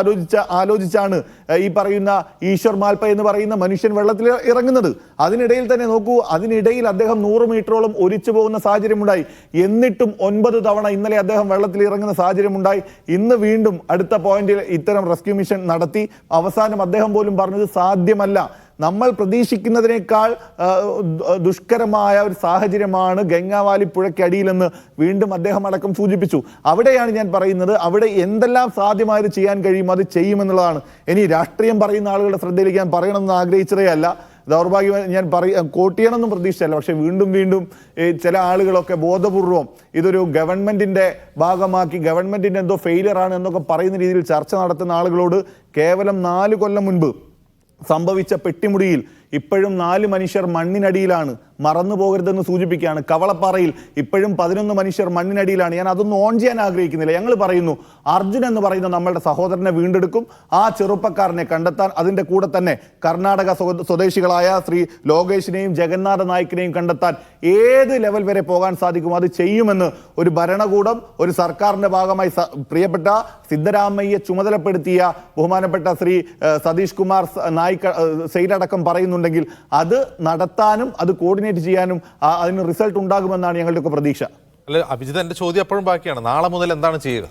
E: ആലോചിച്ചാണ് ഈ പറയുന്ന ഈശ്വർ മാൽപ്പ എന്ന് പറയുന്ന മനുഷ്യൻ വെള്ളത്തിൽ ഇറങ്ങുന്നത്. അതിനിടയിൽ തന്നെ നോക്കൂ, അതിനിടയിൽ അദ്ദേഹം 100 മീറ്ററോളം ഒലിച്ചു പോകുന്ന സാഹചര്യമുണ്ടായി. എന്നിട്ടും 9 തവണ ഇന്നലെ അദ്ദേഹം വെള്ളത്തിൽ ഇറങ്ങുന്ന സാഹചര്യമുണ്ടായി. ഇന്ന് വീണ്ടും അടുത്ത പോയിന്റിൽ ഇത്തരം റെസ്ക്യൂ മിഷൻ നടത്തി. അവസാനം അദ്ദേഹം പോലും പറഞ്ഞത് സാധ്യമല്ല, നമ്മൾ പ്രതീക്ഷിക്കുന്നതിനേക്കാൾ ദുഷ്കരമായ ഒരു സാഹചര്യമാണ് ഗംഗാവാലി പുഴയ്ക്കടിയിലെന്ന് വീണ്ടും അദ്ദേഹം അടക്കം സൂചിപ്പിച്ചു. അവിടെയാണ് ഞാൻ പറയുന്നത്, അവിടെ എന്തെല്ലാം സാധ്യമായത് ചെയ്യാൻ കഴിയും അത് ചെയ്യുമെന്നുള്ളതാണ്. ഇനി രാഷ്ട്രീയം പറയുന്ന ആളുകളുടെ ശ്രദ്ധയിലേക്ക് ഞാൻ പറയണമെന്ന് ആഗ്രഹിച്ചതേ അല്ല. ദൗർഭാഗ്യം ഞാൻ കോട്ട് ചെയ്യണമെന്നും പ്രതീക്ഷിച്ചല്ല. പക്ഷെ വീണ്ടും ചില ആളുകളൊക്കെ ബോധപൂർവം ഇതൊരു ഗവൺമെന്റിന്റെ ഭാഗമാക്കി, ഗവൺമെന്റിന്റെ എന്തോ ഫെയിലിയർ ആണ് എന്നൊക്കെ പറയുന്ന രീതിയിൽ ചർച്ച നടത്തുന്ന ആളുകളോട് കേവലം 4 കൊല്ലം മുൻപ് സംഭവിച്ച പെട്ടിമുടിയിൽ ഇപ്പോഴും 4 മനുഷ്യർ മണ്ണിനടിയിലാണ്. മറന്നു പോകരുതെന്ന് സൂചിപ്പിക്കുകയാണ്. കവളപ്പാറയിൽ ഇപ്പോഴും 11 മനുഷ്യർ മണ്ണിനടിയിലാണ്. ഞാൻ അതൊന്നും ഓൺ ചെയ്യാൻ ആഗ്രഹിക്കുന്നില്ല. ഞങ്ങൾ പറയുന്നു, അർജുൻ എന്ന് പറയുന്ന നമ്മളുടെ സഹോദരനെ വീണ്ടെടുക്കും. ആ ചെറുപ്പക്കാരനെ കണ്ടെത്താൻ അതിൻ്റെ കൂടെ തന്നെ കർണാടക സ്വദേശികളായ ശ്രീ ലോകേഷിനെയും ജഗന്നാഥ നായിക്കിനെയും കണ്ടെത്താൻ ഏത് ലെവൽ വരെ പോകാൻ സാധിക്കും അത് ചെയ്യുമെന്ന് ഒരു ഭരണകൂടം, ഒരു സർക്കാരിൻ്റെ ഭാഗമായി പ്രിയപ്പെട്ട സിദ്ധരാമയ്യെ ചുമതലപ്പെടുത്തിയ ബഹുമാനപ്പെട്ട ശ്രീ സതീഷ് കുമാർ നായിക് സെയിലടക്കം പറയുന്നുണ്ടെങ്കിൽ അത് നടത്താനും അത് കോർഡിനേറ്റ് ചെയ്യാനും അതിന് റിസൾട്ട് ഉണ്ടാകുമെന്നാണ് ഞങ്ങളുടെയൊക്കെ പ്രതീക്ഷ.
D: അല്ല അഭിജിത്ത്, എൻ്റെ ചോദ്യം അപ്പോഴും ബാക്കിയാണ്. നാളെ മുതൽ എന്താണ് ചെയ്യുക?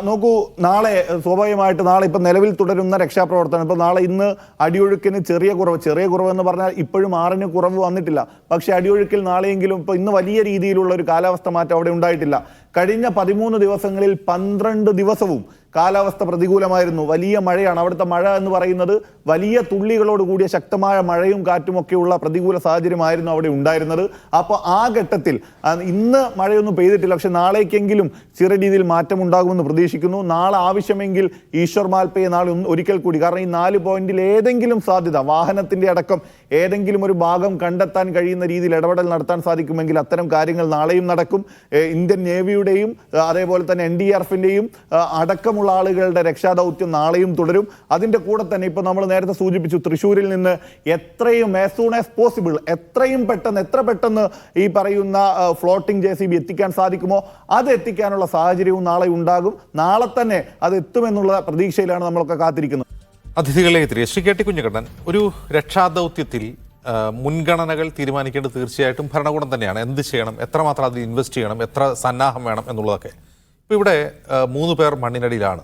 E: നോക്കൂ, നാളെ സ്വാഭാവികമായിട്ട് നാളെ ഇപ്പം നിലവിൽ തുടരുന്ന രക്ഷാപ്രവർത്തനം, ഇപ്പോൾ നാളെ ഇന്ന് അടിയൊഴുക്കിന് ചെറിയ കുറവ് എന്ന് പറഞ്ഞാൽ ഇപ്പോഴും 6-ന് കുറവ് വന്നിട്ടില്ല. പക്ഷേ അടിയൊഴുക്കിൽ നാളെയെങ്കിലും, ഇപ്പോൾ ഇന്ന് വലിയ രീതിയിലുള്ള ഒരു കാലാവസ്ഥ മാറ്റം അവിടെ ഉണ്ടായിട്ടില്ല. കഴിഞ്ഞ 13 ദിവസങ്ങളിൽ 12 ദിവസവും കാലാവസ്ഥ പ്രതികൂലമായിരുന്നു. വലിയ മഴയാണ്. അവിടുത്തെ മഴ എന്ന് പറയുന്നത് വലിയ തുള്ളികളോട് കൂടിയ ശക്തമായ മഴയും കാറ്റുമൊക്കെയുള്ള പ്രതികൂല സാഹചര്യമായിരുന്നു അവിടെ ഉണ്ടായിരുന്നത്. അപ്പോൾ ആ ഘട്ടത്തിൽ ഇന്ന് മഴയൊന്നും പെയ്തിട്ടില്ല. പക്ഷെ നാളേക്കെങ്കിലും ചെറിയ രീതിയിൽ മാറ്റം ഉണ്ടാകുമെന്ന് പ്രതീക്ഷിക്കുന്നു. നാളെ ആവശ്യമെങ്കിൽ ഈശ്വർ മാൽപ്പയെ നാളെ ഒരിക്കൽ കൂടി, കാരണം ഈ 4 പോയിന്റിൽ ഏതെങ്കിലും സാധ്യത, വാഹനത്തിൻ്റെ അടക്കം ഏതെങ്കിലും ഒരു ഭാഗം കണ്ടെത്താൻ കഴിയുന്ന രീതിയിൽ ഇടപെടൽ നടത്താൻ സാധിക്കുമെങ്കിൽ അത്തരം കാര്യങ്ങൾ നാളെയും നടക്കും. ഇന്ത്യൻ നേവിയുടെയും അതേപോലെ തന്നെ NDRFിൻ്റെയും അടക്കമുള്ള ആളുകളുടെ രക്ഷാദൗത്യം നാളെയും തുടരും. അതിൻ്റെ കൂടെ തന്നെ ഇപ്പോൾ നമ്മൾ നേരത്തെ സൂചിപ്പിച്ചു, തൃശ്ശൂരിൽ നിന്ന് എത്രയും as soon as possible, എത്ര പെട്ടെന്ന് ഈ പറയുന്ന ഫ്ലോട്ടിംഗ് JCB എത്തിക്കാൻ സാധിക്കുമോ അത് എത്തിക്കാനുള്ള സാഹചര്യവും നാളെ ഉണ്ടാകും. നാളെ തന്നെ അത് എത്തുമെന്നുള്ള പ്രതീക്ഷയിലാണ് നമ്മളൊക്കെ കാത്തിരിക്കുന്നത്.
D: അതിഥികളെ ശ്രീ KT കുഞ്ഞിക്കണ്ണൻ, ഒരു രക്ഷാദൗത്യത്തിൽ മുൻഗണനകൾ തീരുമാനിക്കേണ്ടത് തീർച്ചയായിട്ടും ഭരണകൂടം തന്നെയാണ്. എന്ത് ചെയ്യണം, എത്രമാത്രം അതിൽ ഇൻവെസ്റ്റ് ചെയ്യണം, എത്ര സന്നാഹം വേണം എന്നുള്ളതൊക്കെ. ഇപ്പോൾ ഇവിടെ 3 പേർ മണ്ണിനടിയിലാണ്,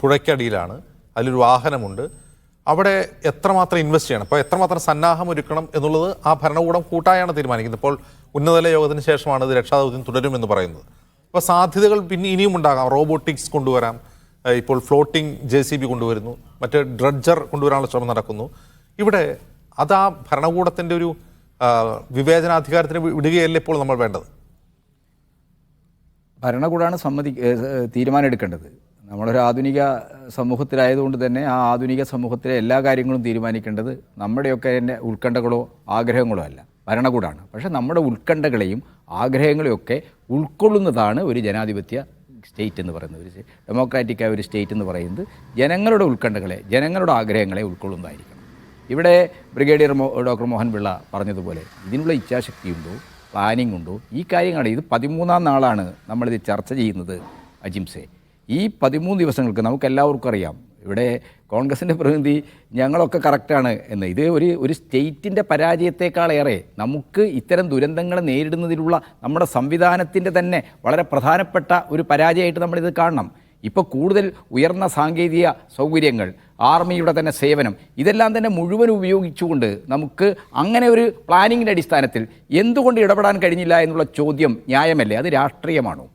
D: പുഴയ്ക്കടിയിലാണ്, അതിലൊരു വാഹനമുണ്ട്. അവിടെ എത്രമാത്രം ഇൻവെസ്റ്റ് ചെയ്യണം, അപ്പോൾ എത്രമാത്രം സന്നാഹം ഒരുക്കണം എന്നുള്ളത് ആ ഭരണകൂടം കൂട്ടായാണ് തീരുമാനിക്കുന്നത്. ഇപ്പോൾ ഉന്നതതല യോഗത്തിന് ശേഷമാണ് ഇത് രക്ഷാദൗത്യം തുടരുമെന്ന് പറയുന്നത്. അപ്പോൾ സാധ്യതകൾ പിന്നെ ഇനിയും ഉണ്ടാകാം. റോബോട്ടിക്സ് കൊണ്ടുവരാം, ഇപ്പോൾ ഫ്ലോട്ടിംഗ് JCB കൊണ്ടുവരുന്നു, മറ്റ് ഡ്രഡ്ജർ കൊണ്ടുവരാനുള്ള ശ്രമം നടക്കുന്നു. ഇവിടെ അത് ആ ഭരണകൂടത്തിൻ്റെ ഒരു വിവേചനാധികാരത്തിന് വിടുകയല്ലേ ഇപ്പോൾ നമ്മൾ വേണ്ടത്?
F: ഭരണകൂടമാണ് തീരുമാനം എടുക്കേണ്ടത്. നമ്മളൊരു ആധുനിക സമൂഹത്തിലായതുകൊണ്ട് തന്നെ ആ ആധുനിക സമൂഹത്തിലെ എല്ലാ കാര്യങ്ങളും തീരുമാനിക്കേണ്ടത് നമ്മുടെയൊക്കെ തന്നെ ഉത്കണ്ഠകളോ ആഗ്രഹങ്ങളോ അല്ല, ഭരണകൂടമാണ്. പക്ഷേ നമ്മുടെ ഉത്കണ്ഠകളെയും ആഗ്രഹങ്ങളെയും ഒക്കെ ഉൾക്കൊള്ളുന്നതാണ് ഒരു ജനാധിപത്യ സ്റ്റേറ്റ് എന്ന് പറയുന്നത്. ഒരു ഡെമോക്രാറ്റിക്കായ ഒരു സ്റ്റേറ്റ് എന്ന് പറയുന്നത് ജനങ്ങളുടെ ഉത്കണ്ഠകളെ, ജനങ്ങളുടെ ആഗ്രഹങ്ങളെ ഉൾക്കൊള്ളുന്നതായിരിക്കണം. ഇവിടെ ബ്രിഗേഡിയർ ഡോക്ടർ മോഹൻ പിള്ള പറഞ്ഞതുപോലെ ഇതിനുള്ള ഇച്ഛാശക്തിയുണ്ടോ, പ്ലാനിംഗ് ഉണ്ടോ, ഈ കാര്യങ്ങൾ. ഇത് 13ാം നാളാണ് നമ്മളിത് ചർച്ച ചെയ്യുന്നത് അജിംസെ. ഈ 13 ദിവസങ്ങൾക്ക് നമുക്കെല്ലാവർക്കും അറിയാം, ഇവിടെ കോൺഗ്രസിൻ്റെ പ്രതിനിധി ഞങ്ങളൊക്കെ കറക്റ്റാണ് എന്ന്. ഇത് ഒരു സ്റ്റേറ്റിൻ്റെ പരാജയത്തെക്കാളേറെ നമുക്ക് ഇത്തരം ദുരന്തങ്ങളെ നേരിടുന്നതിലുള്ള നമ്മുടെ സംവിധാനത്തിൻ്റെ തന്നെ വളരെ പ്രധാനപ്പെട്ട ഒരു പരാജയമായിട്ട് നമ്മളിത് കാണണം. ഇപ്പോൾ കൂടുതൽ ഉയർന്ന സാങ്കേതിക സൗകര്യങ്ങൾ, ആർമിയുടെ തന്നെ സേവനം, ഇതെല്ലാം തന്നെ മുഴുവൻ ഉപയോഗിച്ചുകൊണ്ട് നമുക്ക് അങ്ങനെ ഒരു പ്ലാനിങ്ങിൻ്റെ അടിസ്ഥാനത്തിൽ എന്തുകൊണ്ട് ഇടപെടാൻ കഴിഞ്ഞില്ല എന്നുള്ള ചോദ്യം ന്യായമല്ലേ? അത് രാഷ്ട്രീയമാണോ?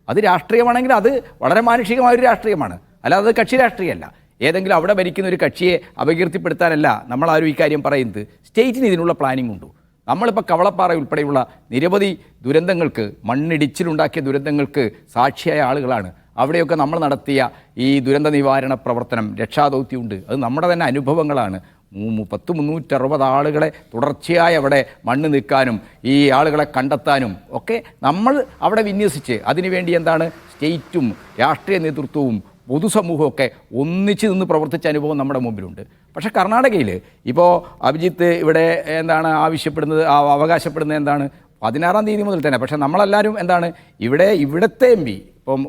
F: അത് രാഷ്ട്രീയമാണെങ്കിൽ അത് വളരെ മാനുഷികമായൊരു രാഷ്ട്രീയമാണ്, അല്ലാതെ അത് കക്ഷി രാഷ്ട്രീയമല്ല. ഏതെങ്കിലും അവിടെ ഭരിക്കുന്ന ഒരു കക്ഷിയെ അപകീർത്തിപ്പെടുത്താനല്ല നമ്മളാരും ഈ കാര്യം പറയുന്നത്. സ്റ്റേറ്റിന് ഇതിനുള്ള പ്ലാനിംഗ് ഉണ്ടോ? നമ്മളിപ്പോൾ കവളപ്പാറ ഉൾപ്പെടെയുള്ള നിരവധി ദുരന്തങ്ങൾക്ക്, മണ്ണിടിച്ചിലുണ്ടാക്കിയ ദുരന്തങ്ങൾക്ക് സാക്ഷിയായ ആളുകളാണ്. അവിടെയൊക്കെ നമ്മൾ നടത്തിയ ഈ ദുരന്ത നിവാരണ പ്രവർത്തനം, രക്ഷാദൗത്യമുണ്ട്. അത് നമ്മുടെ തന്നെ അനുഭവങ്ങളാണ്. 360 ആളുകളെ തുടർച്ചയായി അവിടെ മണ്ണ് നീക്കാനും ഈ ആളുകളെ കണ്ടെത്താനും ഒക്കെ നമ്മൾ അവിടെ വിന്യസിച്ച് അതിനുവേണ്ടി എന്താണ് സ്റ്റേറ്റും രാഷ്ട്രീയ നേതൃത്വവും പൊതുസമൂഹമൊക്കെ ഒന്നിച്ച് നിന്ന് പ്രവർത്തിച്ച അനുഭവം നമ്മുടെ മുമ്പിലുണ്ട്. പക്ഷേ കർണാടകയിൽ ഇപ്പോൾ അഭിജിത്ത് ഇവിടെ എന്താണ് ആവശ്യപ്പെടുന്നത്, അവകാശപ്പെടുന്നത് എന്താണ് 16-ാം തീയതി മുതൽ തന്നെ. പക്ഷേ നമ്മളെല്ലാവരും എന്താണ് ഇവിടുത്തെ MP ഇപ്പം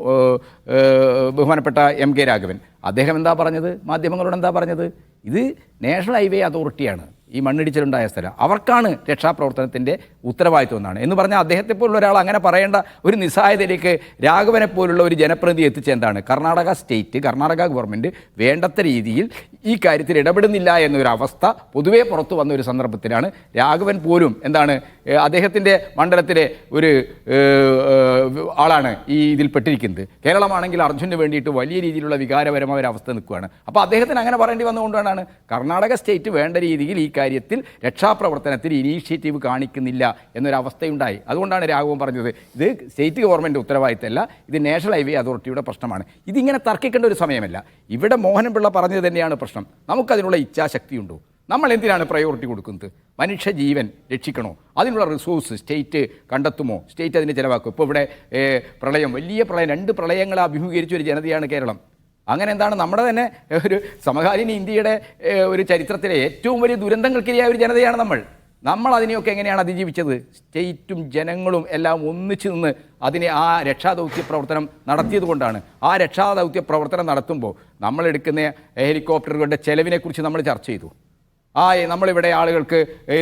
F: ബഹുമാനപ്പെട്ട MK രാഘവൻ അദ്ദേഹം എന്താ പറഞ്ഞത്, മാധ്യമങ്ങളോട് എന്താ പറഞ്ഞത്, ഇത് നാഷണൽ ഹൈവേ അതോറിറ്റിയാണ് ഈ മണ്ണിടിച്ചിലുണ്ടായ സ്ഥലം, അവർക്കാണ് രക്ഷാപ്രവർത്തനത്തിൻ്റെ ഉത്തരവാദിത്വം എന്നാണ് എന്ന് പറഞ്ഞാൽ അദ്ദേഹത്തെ പോലുള്ള ഒരാൾ അങ്ങനെ പറയേണ്ട ഒരു നിസ്സഹായതയിലേക്ക് രാഘവനെ പോലുള്ള ഒരു ജനപ്രതിനിധി എത്തിച്ചെന്താണ് കർണാടക സ്റ്റേറ്റ്, കർണാടക ഗവൺമെൻറ് വേണ്ടത്ര രീതിയിൽ ഈ കാര്യത്തിൽ ഇടപെടുന്നില്ല എന്നൊരവസ്ഥ പൊതുവേ പുറത്തു വന്ന ഒരു സന്ദർഭത്തിലാണ് രാഘവൻ പോലും എന്താണ് അദ്ദേഹത്തിൻ്റെ മണ്ഡലത്തിലെ ഒരു ആളാണ് ഈ ഇതിൽപ്പെട്ടിരിക്കുന്നത്. കേരളമാണെങ്കിൽ അർജുന് വേണ്ടിയിട്ട് വലിയ രീതിയിലുള്ള വികാരപരമായ ഒരു അവസ്ഥ നിൽക്കുകയാണ്. അപ്പോൾ അദ്ദേഹത്തിന് അങ്ങനെ പറയേണ്ടി വന്നുകൊണ്ടാണ് കർണാടക സ്റ്റേറ്റ് വേണ്ട രീതിയിൽ ഈ കാര്യത്തിൽ രക്ഷാപ്രവർത്തനത്തിൽ ഇനീഷ്യേറ്റീവ് കാണിക്കുന്നില്ല എന്നൊരവസ്ഥയുണ്ടായി. അതുകൊണ്ടാണ് രാഘവൻ പറഞ്ഞത് ഇത് സ്റ്റേറ്റ് ഗവൺമെൻറ് ഉത്തരവാദിത്തമല്ല, ഇത് നാഷണൽ ഹൈവേ അതോറിറ്റിയുടെ പ്രശ്നമാണ്. ഇതിങ്ങനെ തർക്കിക്കേണ്ട ഒരു സമയമല്ല. ഇവിടെ മോഹനപിള്ള പറഞ്ഞത് തന്നെയാണ് പ്രശ്നം. നമുക്കതിനുള്ള ഇച്ഛാശക്തിയുണ്ടോ? നമ്മൾ എന്തിനാണ് പ്രയോറിറ്റി കൊടുക്കുന്നത്? മനുഷ്യ ജീവൻ രക്ഷിക്കണോ? അതിനുള്ള റിസോഴ്സ് സ്റ്റേറ്റ് കണ്ടെത്തുമോ? സ്റ്റേറ്റ് അതിന് ചിലവാക്കും. ഇപ്പോൾ ഇവിടെ പ്രളയം, വലിയ പ്രളയം, 2 പ്രളയങ്ങളെ അഭിമുഖീകരിച്ച ഒരു ജനതയാണ് കേരളം. അങ്ങനെ എന്താണ് നമ്മുടെ തന്നെ ഒരു സമകാലീന ഇന്ത്യയുടെ ഒരു ചരിത്രത്തിലെ ഏറ്റവും വലിയ ദുരന്തങ്ങൾക്കിരയായ ഒരു ജനതയാണ് നമ്മൾ അതിനെയൊക്കെ എങ്ങനെയാണ് അതിജീവിച്ചത്? സ്റ്റേറ്റും ജനങ്ങളും എല്ലാം ഒന്നിച്ചു നിന്ന് അതിനെ ആ രക്ഷാദൗത്യ പ്രവർത്തനം നടത്തിയത് കൊണ്ടാണ്. ആ രക്ഷാദൗത്യ പ്രവർത്തനം നടത്തുമ്പോൾ നമ്മളെടുക്കുന്ന ഹെലികോപ്റ്ററുകളുടെ ചെലവിനെക്കുറിച്ച് നമ്മൾ ചർച്ച ചെയ്തു. നമ്മളിവിടെ ആളുകൾക്ക്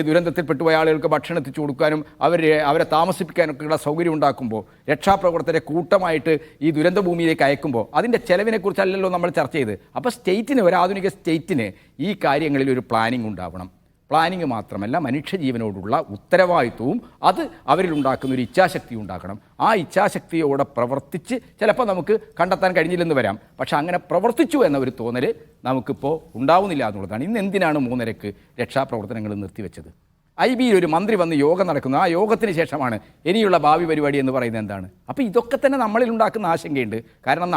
F: ദുരന്തത്തിൽപ്പെട്ടുപോയ ആളുകൾക്ക് ഭക്ഷണം എത്തിച്ചു കൊടുക്കാനും അവരെ താമസിപ്പിക്കാനൊക്കെയുള്ള സൗകര്യം ഉണ്ടാക്കുമ്പോൾ, രക്ഷാപ്രവർത്തകരെ കൂട്ടമായിട്ട് ഈ ദുരന്ത ഭൂമിയിലേക്ക് അയക്കുമ്പോൾ അതിൻ്റെ ചെലവിനെക്കുറിച്ചല്ലല്ലോ നമ്മൾ ചർച്ച ചെയ്ത്. അപ്പോൾ സ്റ്റേറ്റിന്, ഒരു ആധുനിക സ്റ്റേറ്റിന് ഈ കാര്യങ്ങളിൽ ഒരു പ്ലാനിംഗ് ഉണ്ടാവണം. പ്ലാനിങ് മാത്രമല്ല, മനുഷ്യജീവനോടുള്ള ഉത്തരവാദിത്വവും അത് അവരിലുണ്ടാക്കുന്ന ഒരു ഇച്ഛാശക്തി ഉണ്ടാക്കണം. ആ ഇച്ഛാശക്തിയോടെ പ്രവർത്തിച്ച് ചിലപ്പോൾ നമുക്ക് കണ്ടെത്താൻ കഴിഞ്ഞില്ലെന്ന് വരാം. പക്ഷെ അങ്ങനെ പ്രവർത്തിച്ചു എന്ന ഒരു തോന്നൽ നമുക്കിപ്പോൾ ഉണ്ടാവുന്നില്ല എന്നുള്ളതാണ്. ഇന്ന് എന്തിനാണ് 3:30 രക്ഷാപ്രവർത്തനങ്ങൾ നിർത്തിവെച്ചത്? IB-യിൽ ഒരു മന്ത്രി വന്ന് യോഗം നടക്കുന്നു. ആ യോഗത്തിന് ശേഷമാണ് ഇനിയുള്ള ഭാവി പരിപാടി എന്ന് പറയുന്നത് എന്താണ്? അപ്പോൾ ഇതൊക്കെ തന്നെ നമ്മളിൽ ഉണ്ടാക്കുന്ന ആശങ്കയുണ്ട്. കാരണം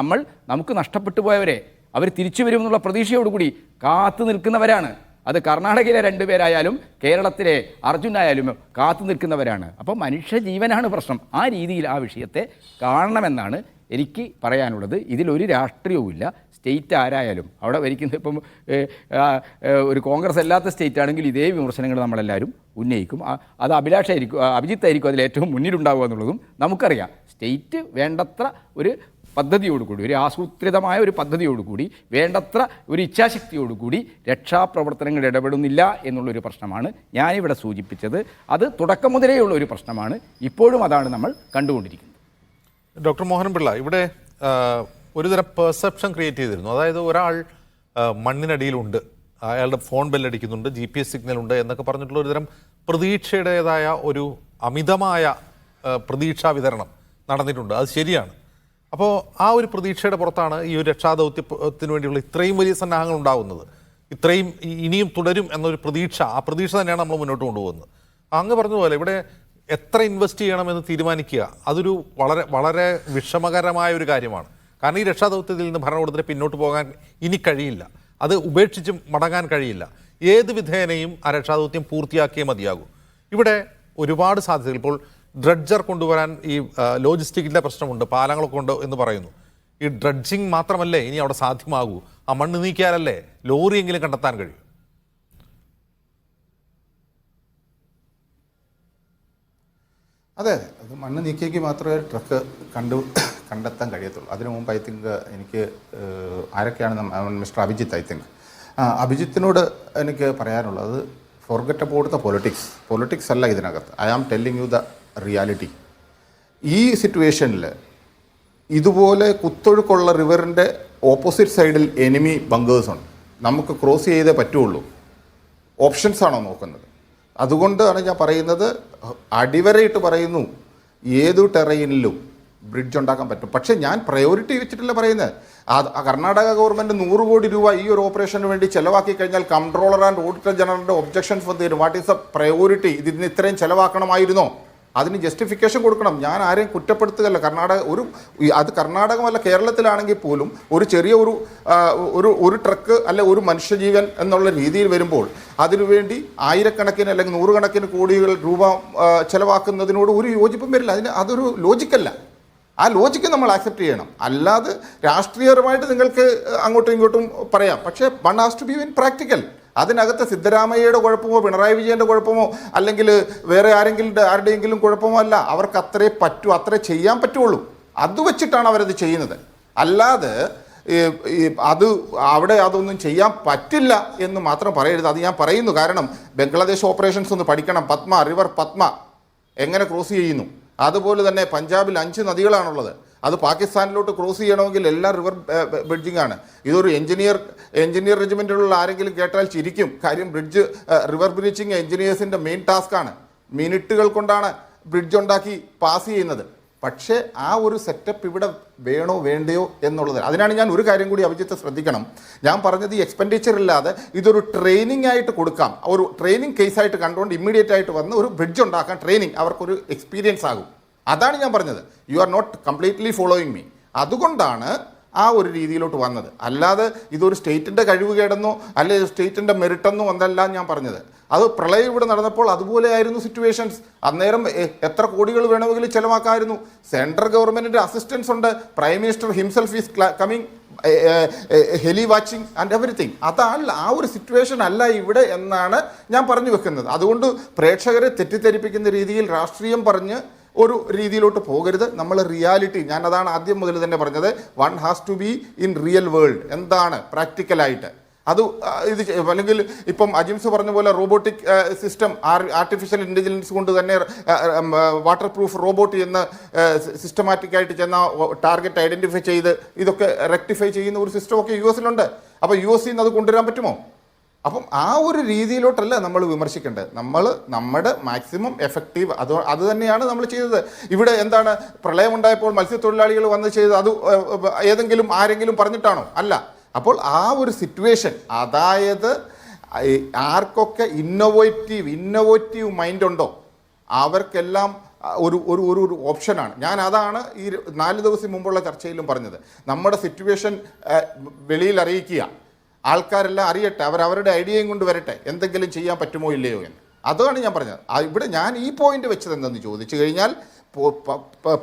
F: നമുക്ക് നഷ്ടപ്പെട്ടു പോയവരെ അവർ തിരിച്ചു വരുമെന്നുള്ള പ്രതീക്ഷയോടുകൂടി കാത്തു നിൽക്കുന്നവരാണ്. അത് കർണാടകയിലെ 2 പേരായാലും കേരളത്തിലെ അർജുനായാലും കാത്തു നിൽക്കുന്നവരാണ്. അപ്പോൾ മനുഷ്യ ജീവനാണ് പ്രശ്നം. ആ രീതിയിൽ ആ വിഷയത്തെ കാണണമെന്നാണ് എനിക്ക് പറയാനുള്ളത്. ഇതിലൊരു രാഷ്ട്രീയവുമില്ല. സ്റ്റേറ്റ് ആരായാലും അവിടെ ഭരിക്കുന്നത്, ഇപ്പം ഒരു കോൺഗ്രസ് അല്ലാത്ത സ്റ്റേറ്റ് ആണെങ്കിൽ ഇതേ വിമർശനങ്ങൾ നമ്മളെല്ലാവരും ഉന്നയിക്കും. അത് അഭിജിത്തായിരിക്കും അതിലേറ്റവും മുന്നിലുണ്ടാവുക എന്നുള്ളതും നമുക്കറിയാം. സ്റ്റേറ്റ് വേണ്ടത്ര ഒരു പദ്ധതിയോടുകൂടി, ഒരു ആസൂത്രിതമായ ഒരു പദ്ധതിയോടുകൂടി, വേണ്ടത്ര ഒരു ഇച്ഛാശക്തിയോടുകൂടി രക്ഷാപ്രവർത്തനങ്ങൾ ഇടപെടുന്നില്ല എന്നുള്ളൊരു പ്രശ്നമാണ് ഞാനിവിടെ സൂചിപ്പിച്ചത്. അത് തുടക്കം മുതലേയുള്ള ഒരു പ്രശ്നമാണ്. ഇപ്പോഴും അതാണ് നമ്മൾ കണ്ടുകൊണ്ടിരിക്കുന്നത്.
D: ഡോക്ടർ മോഹനപിള്ള, ഇവിടെ ഒരുതരം പെർസെപ്ഷൻ ക്രിയേറ്റ് ചെയ്തിരുന്നു. അതായത് ഒരാൾ മണ്ണിനടിയിലുണ്ട്, അയാളുടെ ഫോൺ ബെല്ലടിക്കുന്നുണ്ട്, GPS സിഗ്നൽ ഉണ്ട് എന്നൊക്കെ പറഞ്ഞിട്ടുള്ള ഒരുതരം പ്രതീക്ഷയുടേതായ ഒരു അമിതമായ പ്രതീക്ഷാ വിതരണം നടന്നിട്ടുണ്ട്. അത് ശരിയാണ്. അപ്പോൾ ആ ഒരു പ്രതീക്ഷയുടെ പുറത്താണ് ഈ ഒരു രക്ഷാദൗത്യത്തിന് വേണ്ടിയുള്ള ഇത്രയും വലിയ സന്നാഹങ്ങൾ ഉണ്ടാകുന്നത്. ഇത്രയും ഇനിയും തുടരും എന്നൊരു പ്രതീക്ഷ, ആ പ്രതീക്ഷ തന്നെയാണ് നമ്മൾ മുന്നോട്ട് കൊണ്ടുപോകുന്നത്. അങ്ങ് പറഞ്ഞതുപോലെ ഇവിടെ എത്ര ഇൻവെസ്റ്റ് ചെയ്യണമെന്ന് തീരുമാനിക്കുക അതൊരു വളരെ വളരെ വിഷമകരമായ ഒരു കാര്യമാണ്. കാരണം ഈ രക്ഷാദൗത്യത്തിൽ നിന്ന് ഭരണകൂടത്തിന് പിന്നോട്ട് പോകാൻ ഇനി കഴിയില്ല. അത് ഉപേക്ഷിച്ച് മടങ്ങാൻ കഴിയില്ല. ഏത് വിധേനയും ആ രക്ഷാദൗത്യം പൂർത്തിയാക്കിയേ മതിയാകൂ. ഇവിടെ ഒരുപാട് സാധ്യതകൾ, ഇപ്പോൾ ഡ്രഡ്ജർ കൊണ്ടുവരാൻ ഈ ലോജിസ്റ്റിക്കിൻ്റെ പ്രശ്നമുണ്ട്, പാലങ്ങളൊക്കെ ഉണ്ട് എന്ന് പറയുന്നു. ഈ ഡ്രഡ്ജിങ് മാത്രമല്ലേ ഇനി അവിടെ സാധ്യമാകൂ? ആ മണ്ണ് നീക്കിയാലല്ലേ ലോറിയെങ്കിലും കണ്ടെത്താൻ കഴിയും.
G: അതെ, അത് മണ്ണ് നീക്കിയെങ്കിൽ മാത്രമേ ട്രക്ക് കണ്ടെത്താൻ കഴിയത്തുള്ളൂ. അതിനു മുമ്പ് ഐ തിങ്ക് എനിക്ക് ആരൊക്കെയാണ് മിസ്റ്റർ അഭിജിത്ത്, ഐ തിങ്ക് അഭിജിത്തിനോട് എനിക്ക് പറയാനുള്ളത്, ഫോർഗെറ്റ് അബൌട്ട് ദ പൊളിറ്റിക്സ് അല്ല ഇതിനകത്ത്. I am telling you the reality. ഈ സിറ്റുവേഷനിൽ ഇതുപോലെ കുത്തൊഴുക്കുള്ള റിവറിൻ്റെ ഓപ്പോസിറ്റ് സൈഡിൽ എനിമി ബങ്കേഴ്സുണ്ട്. നമുക്ക് ക്രോസ് ചെയ്തേ പറ്റുള്ളൂ. ഓപ്ഷൻസാണോ നോക്കുന്നത്? അതുകൊണ്ടാണ് ഞാൻ പറയുന്നത്, അടിവരയിട്ട് പറയുന്നു, ഏതു ടെറൈനിലും ബ്രിഡ്ജ് ഉണ്ടാക്കാൻ പറ്റും. പക്ഷേ ഞാൻ പ്രയോറിറ്റി വെച്ചിട്ടല്ല പറയുന്നത്. കർണാടക ഗവൺമെൻറ് 100 കോടി രൂപ ഈ ഒരു ഓപ്പറേഷന് വേണ്ടി ചിലവാക്കി കഴിഞ്ഞാൽ കംട്രോളർ ആൻഡ് ഓഡിറ്റർ ജനറലിൻ്റെ ഒബ്ജക്ഷൻസ് വന്നു. What is A priority? ഇതിന് ഇത്രയും ചിലവാക്കണമായിരുന്നോ? അതിന് ജസ്റ്റിഫിക്കേഷൻ കൊടുക്കണം. ഞാൻ ആരെയും കുറ്റപ്പെടുത്തുകയല്ല. കർണാടകമല്ല, കേരളത്തിലാണെങ്കിൽ പോലും ഒരു ചെറിയ ഒരു ട്രക്ക് അല്ലെ ഒരു മനുഷ്യജീവൻ എന്നുള്ള രീതിയിൽ വരുമ്പോൾ അതിനുവേണ്ടി ആയിരക്കണക്കിന് അല്ലെങ്കിൽ 100 കണക്കിന് കോടികൾ രൂപ ചിലവാക്കുന്നതിനോട് ഒരു യോജിപ്പും വരില്ല. അതൊരു ലോജിക്കല്ല. ആ ലോജിക്ക് നമ്മൾ ആക്സെപ്റ്റ് ചെയ്യണം. അല്ലാതെ രാഷ്ട്രീയപരമായിട്ട് നിങ്ങൾക്ക് അങ്ങോട്ടും ഇങ്ങോട്ടും പറയാം, പക്ഷേ one has to be in practical. അതിനകത്ത് സിദ്ധരാമയ്യയുടെ കുഴപ്പമോ പിണറായി വിജയൻ്റെ കുഴപ്പമോ അല്ലെങ്കിൽ വേറെ ആരുടെയെങ്കിലും കുഴപ്പമോ അല്ല. അവർക്ക് അത്രേ പറ്റൂ, അത്രേ ചെയ്യാൻ പറ്റുള്ളൂ. അത് വെച്ചിട്ടാണ് അവരത് ചെയ്യുന്നത്. അല്ലാതെ അതൊന്നും ചെയ്യാൻ പറ്റില്ല എന്ന് മാത്രം പറയരുത്. അത് ഞാൻ പറയുന്നു. കാരണം ബംഗ്ലാദേശ് ഓപ്പറേഷൻസ് ഒന്ന് പഠിക്കണം. റിവർ പത്മ എങ്ങനെ ക്രോസ് ചെയ്യുന്നു. അതുപോലെ തന്നെ പഞ്ചാബിൽ 5 നദികളാണുള്ളത്. അത് പാകിസ്ഥാനിലോട്ട് ക്രോസ് ചെയ്യണമെങ്കിൽ എല്ലാം റിവർ ബ്രിഡ്ജിംഗ് ആണ്. ഇതൊരു എഞ്ചിനീയർ റെജിമെൻറ്റിലുള്ള ആരെങ്കിലും കേട്ടാൽ ചിരിക്കും. കാര്യം റിവർ ബ്രിഡ്ജിംഗ് എഞ്ചിനീയേഴ്സിൻ്റെ മെയിൻ ടാസ്ക്കാണ്. മിനിറ്റുകൾ കൊണ്ടാണ് ബ്രിഡ്ജ് ഉണ്ടാക്കി പാസ് ചെയ്യുന്നത്. പക്ഷേ ആ ഒരു സെറ്റപ്പ് ഇവിടെ വേണോ വേണ്ടയോ എന്നുള്ളത്. അതിനാണ് ഞാൻ ഒരു കാര്യം കൂടി അഭിജിത്ത് ശ്രദ്ധിക്കണം. ഞാൻ പറഞ്ഞത് ഈ എക്സ്പെൻഡിച്ചർ ഇല്ലാതെ ഇതൊരു ട്രെയിനിങ് ആയിട്ട് കൊടുക്കാം. ഒരു ട്രെയിനിങ് കേസായിട്ട് കണ്ടുകൊണ്ട് ഇമ്മീഡിയറ്റ് ആയിട്ട് വന്ന് ഒരു ബ്രിഡ്ജ് ഉണ്ടാക്കാൻ ട്രെയിനിങ് അവർക്കൊരു എക്സ്പീരിയൻസ് ആകും. അതാണ് ഞാൻ പറഞ്ഞത്. You are not completely following me. അതുകൊണ്ടാണ് ആ ഒരു രീതിയിലോട്ട് വന്നത്. അല്ലാതെ ഇതൊരു സ്റ്റേറ്റിൻ്റെ കഴിവുകേടെന്നോ അല്ലെങ്കിൽ സ്റ്റേറ്റിൻ്റെ മെറിറ്റെന്നോ ഒന്നല്ല ഞാൻ പറഞ്ഞത്. അത് പ്രളയം ഇവിടെ നടന്നപ്പോൾ അതുപോലെ ആയിരുന്നു സിറ്റുവേഷൻസ്. അന്നേരം എത്ര കോടികൾ വേണമെങ്കിലും ചിലവാക്കാമായിരുന്നു. സെൻട്രൽ ഗവൺമെൻറ്റിൻ്റെ അസിസ്റ്റൻസ് ഉണ്ട്. Prime minister himself is coming, heli watching and everything. അതല്ല, ആ ഒരു സിറ്റുവേഷൻ അല്ല ഇവിടെ എന്നാണ് ഞാൻ പറഞ്ഞു വെക്കുന്നത്. അതുകൊണ്ട് പ്രേക്ഷകരെ തെറ്റിദ്ധരിപ്പിക്കുന്ന രീതിയിൽ രാഷ്ട്രീയം പറഞ്ഞ് ഒരു രീതിയിലോട്ട് പോകരുത്. നമ്മൾ റിയാലിറ്റി, ഞാൻ അതാണ് ആദ്യം മുതൽ തന്നെ പറഞ്ഞത്. One has to be in real world. എന്താണ് പ്രാക്ടിക്കലായിട്ട് അത് അല്ലെങ്കിൽ ഇപ്പം അജിംസ് പറഞ്ഞ പോലെ റോബോട്ടിക് സിസ്റ്റം, ആർട്ടിഫിഷ്യൽ ഇൻ്റലിജൻസ് കൊണ്ട് തന്നെ വാട്ടർ പ്രൂഫ് റോബോട്ട് എന്ന് സിസ്റ്റമാറ്റിക്കായിട്ട് ചെന്ന ടാർഗറ്റ് ഐഡൻറ്റിഫൈ ചെയ്ത് ഇതൊക്കെ റെക്ടിഫൈ ചെയ്യുന്ന ഒരു സിസ്റ്റമൊക്കെ US-ലുണ്ട്. അപ്പോൾ US-ൽ നിന്ന് അത് കൊണ്ടുവരാൻ പറ്റുമോ? അപ്പം ആ ഒരു രീതിയിലോട്ടല്ല നമ്മൾ വിമർശിക്കേണ്ടത്. നമ്മൾ നമ്മുടെ മാക്സിമം എഫക്റ്റീവ് അത് തന്നെയാണ് നമ്മൾ ചെയ്തത്. ഇവിടെ എന്താണ് പ്രളയമുണ്ടായപ്പോൾ മത്സ്യത്തൊഴിലാളികൾ വന്ന് ചെയ്തത് അത് ഏതെങ്കിലും ആരെങ്കിലും പറഞ്ഞിട്ടാണോ? അല്ല. അപ്പോൾ ആ ഒരു സിറ്റുവേഷൻ, അതായത് ആർക്കൊക്കെ ഇന്നോവേറ്റീവ് മൈൻഡ് ഉണ്ടോ അവർക്കെല്ലാം ഒരു ഓപ്ഷനാണ്. ഞാൻ അതാണ് ഈ 4 ദിവസം മുമ്പുള്ള ചർച്ചയിലും പറഞ്ഞത്. നമ്മുടെ സിറ്റുവേഷൻ വെളിയിൽ അറിയിക്കുക, ആൾക്കാരെല്ലാം അറിയട്ടെ, അവരവരുടെ ഐഡിയയും കൊണ്ട് വരട്ടെ, എന്തെങ്കിലും ചെയ്യാൻ പറ്റുമോ ഇല്ലയോ എന്ന്. അതാണ് ഞാൻ പറഞ്ഞത്. ഇവിടെ ഞാൻ ഈ പോയിന്റ് വെച്ചത് എന്തെന്ന് ചോദിച്ചു കഴിഞ്ഞാൽ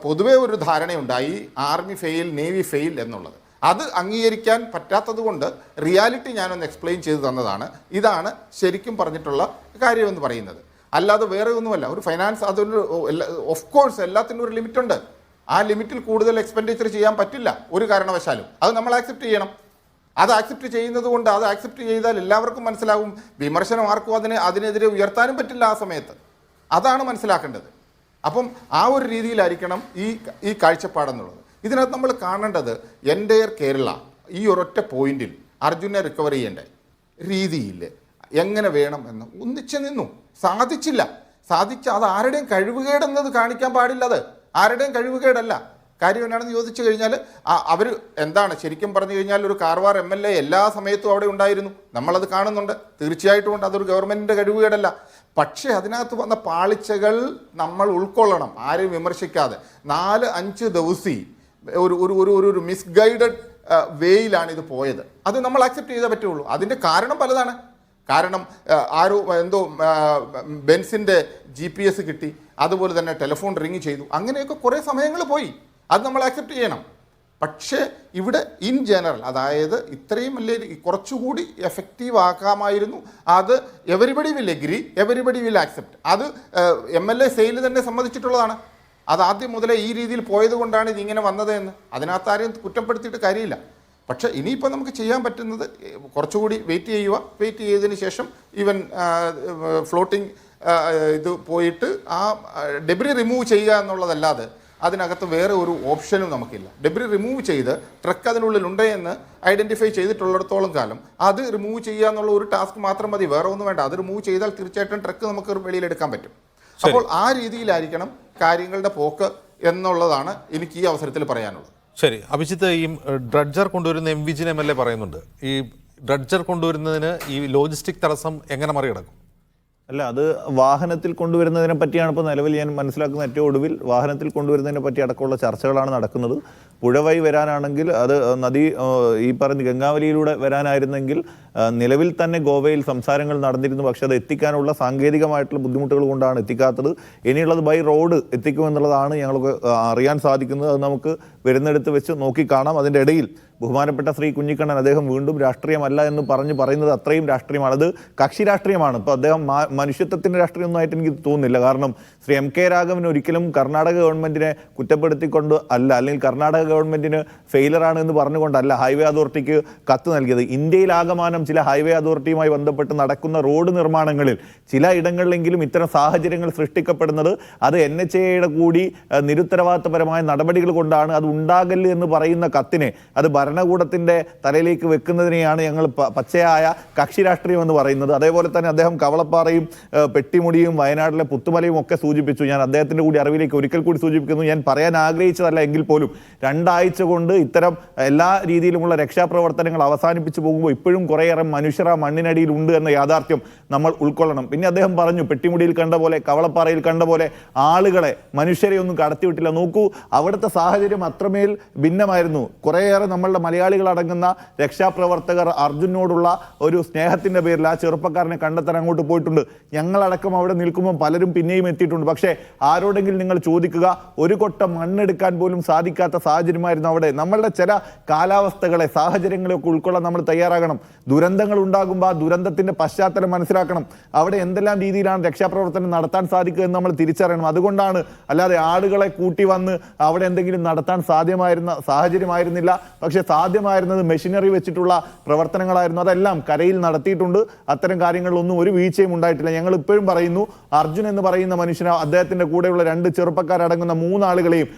G: പൊതുവേ ഒരു ധാരണയുണ്ടായി ആർമി ഫെയിൽ, നേവി ഫെയിൽ എന്നുള്ളത്. അത് അംഗീകരിക്കാൻ പറ്റാത്തത് കൊണ്ട് റിയാലിറ്റി ഞാനൊന്ന് എക്സ്പ്ലെയിൻ ചെയ്ത് തന്നതാണ്. ഇതാണ് ശരിക്കും പറഞ്ഞിട്ടുള്ള കാര്യമെന്ന് പറയുന്നത്. അല്ലാതെ വേറെ ഒന്നുമല്ല. ഒരു ഫൈനാൻസ് അതൊരു ഓഫ് കോഴ്സ് എല്ലാത്തിനും ഒരു ലിമിറ്റുണ്ട്. ആ ലിമിറ്റിൽ കൂടുതൽ എക്സ്പെൻഡിച്ചർ ചെയ്യാൻ പറ്റില്ല ഒരു കാരണവശാലും. അത് നമ്മൾ ആക്സെപ്റ്റ് ചെയ്യണം. അത് ആക്സെപ്റ്റ് ചെയ്യുന്നത് കൊണ്ട് അത് ആക്സെപ്റ്റ് ചെയ്താൽ എല്ലാവർക്കും മനസ്സിലാകും. വിമർശനം ആർക്കും അതിനെതിരെ ഉയർത്താനും പറ്റില്ല ആ സമയത്ത്. അതാണ് മനസ്സിലാക്കേണ്ടത്. അപ്പം ആ ഒരു രീതിയിലായിരിക്കണം ഈ കാഴ്ചപ്പാടെന്നുള്ളത്. ഇതിനകത്ത് നമ്മൾ കാണേണ്ടത് എൻ്റയർ കേരള ഈ ഒരൊറ്റ പോയിന്റിൽ അർജുനെ റിക്കവർ ചെയ്യേണ്ട രീതിയിൽ എങ്ങനെ വേണം എന്ന് ഒന്നിച്ച് നിന്നു. സാധിച്ച അത് ആരുടെയും കഴിവുകേടെന്നത് കാണിക്കാൻ പാടില്ല. അത് ആരുടെയും കഴിവുകേടല്ല. കാര്യം എന്നാണെന്ന് ചോദിച്ചു കഴിഞ്ഞാൽ അവർ എന്താണ് ശരിക്കും പറഞ്ഞു കഴിഞ്ഞാൽ ഒരു കാർവാർ MLA എല്ലാ സമയത്തും അവിടെ ഉണ്ടായിരുന്നു. നമ്മളത് കാണുന്നുണ്ട്. തീർച്ചയായിട്ടും ഉണ്ട്. അതൊരു ഗവൺമെൻറ്റിൻ്റെ കഴിവുകേടല്ല. പക്ഷേ അതിനകത്ത് വന്ന പാളിച്ചകൾ നമ്മൾ ഉൾക്കൊള്ളണം, ആരെയും വിമർശിക്കാതെ. 4-5 ദിവസം ഒരു മിസ്ഗൈഡഡ് വേയിലാണ് ഇത് പോയത്. അത് നമ്മൾ ആക്സെപ്റ്റ് ചെയ്തേ പറ്റുള്ളൂ. അതിൻ്റെ കാരണം പലതാണ്. കാരണം ബെൻസിൻ്റെ GPS കിട്ടി, അതുപോലെ തന്നെ ടെലിഫോൺ റിങ് ചെയ്തു, അങ്ങനെയൊക്കെ കുറേ സമയങ്ങൾ പോയി. അത് നമ്മൾ ആക്സെപ്റ്റ് ചെയ്യണം. പക്ഷേ ഇവിടെ ഇൻ ജനറൽ, അതായത് ഇത്രയും വലിയ കുറച്ചുകൂടി എഫക്റ്റീവ് ആക്കാമായിരുന്നു. അത് everybody will agree, everybody will accept. അത് MLA സെയിൽ തന്നെ സമ്മതിച്ചിട്ടുള്ളതാണ്. അത് ആദ്യം മുതലേ ഈ രീതിയിൽ പോയത് കൊണ്ടാണ് ഇതിങ്ങനെ വന്നത് എന്ന്. അതിനകത്ത് ആരെയും കുറ്റപ്പെടുത്തിയിട്ട് കാര്യമില്ല. പക്ഷേ ഇനിയിപ്പോൾ നമുക്ക് ചെയ്യാൻ പറ്റുന്നത് കുറച്ചുകൂടി വെയിറ്റ് ചെയ്തതിന് ശേഷം ഈവൻ ഫ്ലോട്ടിംഗ് ഇത് പോയിട്ട് ആ ഡെബ്രി റിമൂവ് ചെയ്യുക എന്നുള്ളതല്ലാതെ അതിനകത്ത് വേറെ ഒരു ഓപ്ഷനും നമുക്കില്ല. ഡെബ്രി റിമൂവ് ചെയ്ത് ട്രക്ക് അതിനുള്ളിലുണ്ട് എന്ന് ഐഡൻറ്റിഫൈ ചെയ്തിട്ടുള്ളിടത്തോളം കാലം അത് റിമൂവ് ചെയ്യുക എന്നുള്ള ഒരു ടാസ്ക് മാത്രം മതി, വേറെ ഒന്നും വേണ്ട. അത് റിമൂവ് ചെയ്താൽ തീർച്ചയായിട്ടും ട്രക്ക് നമുക്ക് വെളിയിലെടുക്കാൻ പറ്റും. അപ്പോൾ ആ രീതിയിലായിരിക്കണം കാര്യങ്ങളുടെ പോക്ക് എന്നുള്ളതാണ് എനിക്ക് ഈ അവസരത്തിൽ പറയാനുള്ളത്.
D: ശരി, അഭിജിത്ത്, ഈ ഡ്രഡ്ജർ കൊണ്ടുവരുന്ന എം വിജിൻ MLA പറയുന്നുണ്ട്, ഈ ഡ്രഡ്ജർ കൊണ്ടുവരുന്നതിന് ഈ ലോജിസ്റ്റിക് തടസ്സം എങ്ങനെ മറികടക്കും?
E: അല്ല, അത് വാഹനത്തിൽ കൊണ്ടുവരുന്നതിനെ പറ്റിയാണ് ഇപ്പോൾ നിലവിൽ ഞാൻ മനസ്സിലാക്കുന്ന ഏറ്റവും ഒടുവിൽ വാഹനത്തിൽ കൊണ്ടുവരുന്നതിനെ പറ്റി അടക്കമുള്ള ചർച്ചകളാണ് നടക്കുന്നത്. പുഴ വഴി വരാനാണെങ്കിൽ അത് നദി ഈ പറഞ്ഞ ഗംഗാവലിയിലൂടെ വരാനായിരുന്നെങ്കിൽ നിലവിൽ തന്നെ ഗോവയിൽ സംസാരങ്ങൾ നടന്നിരുന്നു. പക്ഷെ അത് എത്തിക്കാനുള്ള സാങ്കേതികമായിട്ടുള്ള ബുദ്ധിമുട്ടുകൾ കൊണ്ടാണ് എത്തിക്കാത്തത്. ഇനിയുള്ളത് ബൈ റോഡ് എത്തിക്കുമെന്നുള്ളതാണ് ഞങ്ങൾക്ക് അറിയാൻ സാധിക്കുന്നത്. അത് നമുക്ക് വരുന്നിടത്ത് വെച്ച് നോക്കിക്കാണാം. അതിൻ്റെ ഇടയിൽ ബഹുമാനപ്പെട്ട ശ്രീ കുഞ്ഞിക്കണ്ണൻ അദ്ദേഹം വീണ്ടും രാഷ്ട്രീയമല്ല എന്ന് പറയുന്നത് അത്രയും രാഷ്ട്രീയമാണ്. അത് കക്ഷി രാഷ്ട്രീയമാണ്. ഇപ്പോൾ അദ്ദേഹം മനുഷ്യത്വത്തിൻ്റെ രാഷ്ട്രീയമൊന്നുമായിട്ട് എനിക്ക് തോന്നുന്നില്ല. കാരണം ശ്രീ MK രാഘവൻ ഒരിക്കലും കർണാടക ഗവൺമെൻറ്റിനെ കുറ്റപ്പെടുത്തിക്കൊണ്ട് അല്ല, അല്ലെങ്കിൽ കർണാടക ഗവൺമെൻറ്റിന് ഫെയിലറാണ് എന്ന് പറഞ്ഞുകൊണ്ടല്ല ഹൈവേ അതോറിറ്റിക്ക് കത്ത് നൽകിയത്. ഇന്ത്യയിലാകമാനം ചില ഹൈവേ അതോറിറ്റിയുമായി ബന്ധപ്പെട്ട് നടക്കുന്ന റോഡ് നിർമ്മാണങ്ങളിൽ ചില ഇടങ്ങളിലെങ്കിലും ഇത്തരം സാഹചര്യങ്ങൾ സൃഷ്ടിക്കപ്പെടുന്നത് അത് NHAയുടെ കൂടി നിരുത്തരവാദിത്തപരമായ നടപടികൾ കൊണ്ടാണ്. അത് ഉണ്ടാകല്ല് എന്ന് പറയുന്ന കത്തിനെ അത് ഭരണകൂടത്തിൻ്റെ തലയിലേക്ക് വെക്കുന്നതിനെയാണ് ഞങ്ങൾ പച്ചയായ കക്ഷി രാഷ്ട്രീയം എന്ന് പറയുന്നത്. അതേപോലെ തന്നെ അദ്ദേഹം കവളപ്പാറയും പെട്ടിമുടിയും വയനാട്ടിലെ പുത്തുമലയും ഒക്കെ സൂചിപ്പിച്ചു. ഞാൻ അദ്ദേഹത്തിൻ്റെ കൂടി അറിവിലേക്ക് ഒരിക്കൽ കൂടി സൂചിപ്പിക്കുന്നു. ഞാൻ പറയാൻ ആഗ്രഹിച്ചതല്ല എങ്കിൽ പോലും 2 ആഴ്ച കൊണ്ട് ഇത്തരം എല്ലാ രീതിയിലുമുള്ള രക്ഷാപ്രവർത്തനങ്ങൾ അവസാനിപ്പിച്ചു പോകുമ്പോൾ ഇപ്പോഴും കുറേയേറെ മനുഷ്യർ ആ മണ്ണിനടിയിൽ ഉണ്ട് എന്ന യാഥാർത്ഥ്യം നമ്മൾ ഉൾക്കൊള്ളണം. പിന്നെ അദ്ദേഹം പറഞ്ഞു, പെട്ടിമുടിയിൽ കണ്ട പോലെ കവളപ്പാറയിൽ കണ്ട പോലെ ആളുകളെ മനുഷ്യരെ ഒന്നും കടത്തിവിട്ടില്ല. നോക്കൂ, അവിടുത്തെ സാഹചര്യം അത്രമേൽ ഭിന്നമായിരുന്നു. കുറേയേറെ നമ്മളുടെ മലയാളികൾ അടങ്ങുന്ന രക്ഷാപ്രവർത്തകർ അർജുനോടുള്ള ഒരു സ്നേഹത്തിൻ്റെ പേരിൽ ആ ചെറുപ്പക്കാരനെ കണ്ടെത്താൻ അങ്ങോട്ട് പോയിട്ടുണ്ട്. ഞങ്ങളടക്കം അവിടെ നിൽക്കുമ്പോൾ പലരും പിന്നെയും എത്തിയിട്ടുണ്ട്. പക്ഷേ ആരോടെങ്കിലും നിങ്ങൾ ചോദിക്കുക, ഒരു കൊട്ട മണ്ണെടുക്കാൻ പോലും സാധിക്കാത്ത സാഹചര്യമായിരുന്നു അവിടെ. നമ്മളുടെ ചില കാലാവസ്ഥകളെ സാഹചര്യങ്ങളെയൊക്കെ ഉൾക്കൊള്ളാൻ നമ്മൾ തയ്യാറാകണം. ദുരന്തങ്ങൾ ഉണ്ടാകുമ്പോൾ ആ ദുരന്തത്തിൻ്റെ പശ്ചാത്തലം മനസ്സിലാക്കണം. അവിടെ എന്തെല്ലാം രീതിയിലാണ് രക്ഷാപ്രവർത്തനം നടത്താൻ സാധിക്കുക എന്ന് നമ്മൾ തിരിച്ചറിയണം. അതുകൊണ്ടാണ്, അല്ലാതെ ആളുകളെ കൂട്ടി വന്ന് അവിടെ എന്തെങ്കിലും നടത്താൻ സാധ്യമായിരുന്ന സാഹചര്യമായിരുന്നില്ല. പക്ഷേ സാധ്യമായിരുന്നത് മെഷീനറി വെച്ചിട്ടുള്ള പ്രവർത്തനങ്ങളായിരുന്നു. അതെല്ലാം കരയിൽ നടത്തിയിട്ടുണ്ട്. അത്തരം കാര്യങ്ങളിലൊന്നും ഒരു വീഴ്ചയും ഉണ്ടായിട്ടില്ല. ഞങ്ങൾ ഇപ്പോഴും പറയുന്നു, അർജുൻ എന്ന് പറയുന്ന മനുഷ്യന് അദ്ദേഹത്തിൻ്റെ കൂടെയുള്ള 2 ചെറുപ്പക്കാരടങ്ങുന്ന 3 ആളുകളെയും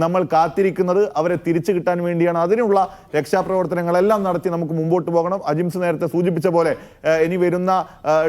E: നമ്മൾ കാത്തിരിക്കുന്നത് അവരെ തിരിച്ചു കിട്ടാൻ വേണ്ടിയാണ്. അതിനുള്ള രക്ഷാപ്രവർത്തനങ്ങളെല്ലാം നടത്തി നമുക്ക് മുമ്പോട്ട് പോകണം. അജിംസ് നേരത്തെ സൂചിപ്പിച്ച പോലെ ഇനി വരുന്ന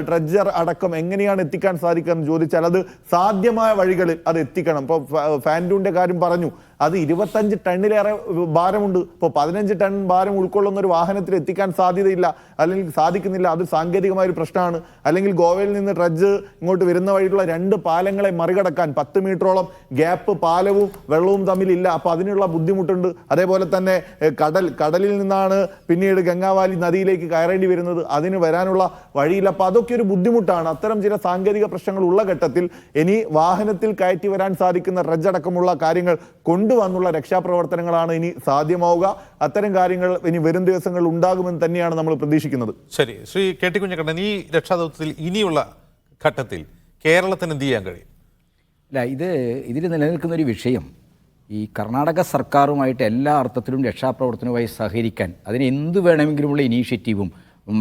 E: ഡ്രഡ്ജർ അടക്കം എങ്ങനെയാണ് എത്തിക്കാൻ സാധിക്കുക എന്ന് ചോദിച്ചാൽ അത് സാധ്യമായ വഴികളിൽ അത് എത്തിക്കണം. ഇപ്പോൾ ഫാൻഡൂണിൻ്റെ കാര്യം പറഞ്ഞു, അത് 25 ടണ്ണിലേറെ ഭാരമുണ്ട്. ഇപ്പോൾ 15 ടൺ ഭാരം ഉൾക്കൊള്ളുന്ന ഒരു വാഹനത്തിൽ എത്തിക്കാൻ സാധ്യതയില്ല, അല്ലെങ്കിൽ സാധിക്കുന്നില്ല. അത് സാങ്കേതികമായൊരു പ്രശ്നമാണ്. അല്ലെങ്കിൽ ഗോവയിൽ നിന്ന് ഡ്രഡ്ജ് ഇങ്ങോട്ട് വരുന്ന വഴിയുള്ള 2 പാലങ്ങളെ മറികടക്കാൻ 10 മീറ്ററോളം ഗ്യാപ്പ് പാലവും വെള്ളവും തമ്മിലില്ല. അപ്പോൾ അതിനുള്ള ബുദ്ധിമുട്ടുണ്ട്. അതേപോലെ തന്നെ കടലിൽ നിന്നാണ് പിന്നീട് ഗംഗാവാലി നദിയിലേക്ക് കയറേണ്ടി വരുന്നത്. അതിന് വരാനുള്ള വഴിയില്ല. അപ്പോൾ അതൊക്കെ ഒരു ബുദ്ധിമുട്ടാണ്. അത്തരം ചില സാങ്കേതിക പ്രശ്നങ്ങൾ ഉള്ള ഘട്ടത്തിൽ ഇനി വാഹനത്തിൽ കയറ്റി വരാൻ സാധിക്കുന്ന ഡ്രഡ്ജ് അടക്കമുള്ള കാര്യങ്ങൾ കൊണ്ടുവന്നുള്ള രക്ഷാപ്രവർത്തനങ്ങളാണ് ഇനി സാധ്യമാവുക. അത്തരം കാര്യങ്ങൾ ഇനി വരും ദിവസങ്ങളിൽ ഉണ്ടാകുമെന്ന് തന്നെയാണ് നമ്മൾ പ്രതീക്ഷിക്കുന്നത്.
D: ശരി, ശ്രീ KT കുഞ്ഞിക്കണ്ണൻ, ഈ രക്ഷാദൗത്യത്തിൽ ഇനിയുള്ള ഘട്ടത്തിൽ കേരളത്തിന് എന്ത് ചെയ്യാൻ കഴിയും?
F: അല്ല, ഇതിൽ നിലനിൽക്കുന്ന ഒരു വിഷയം, ഈ കർണാടക സർക്കാരുമായിട്ട് എല്ലാ അർത്ഥത്തിലും രക്ഷാപ്രവർത്തനവുമായി സഹകരിക്കാൻ, അതിന് എന്ത് വേണമെങ്കിലുമുള്ള ഇനീഷ്യേറ്റീവും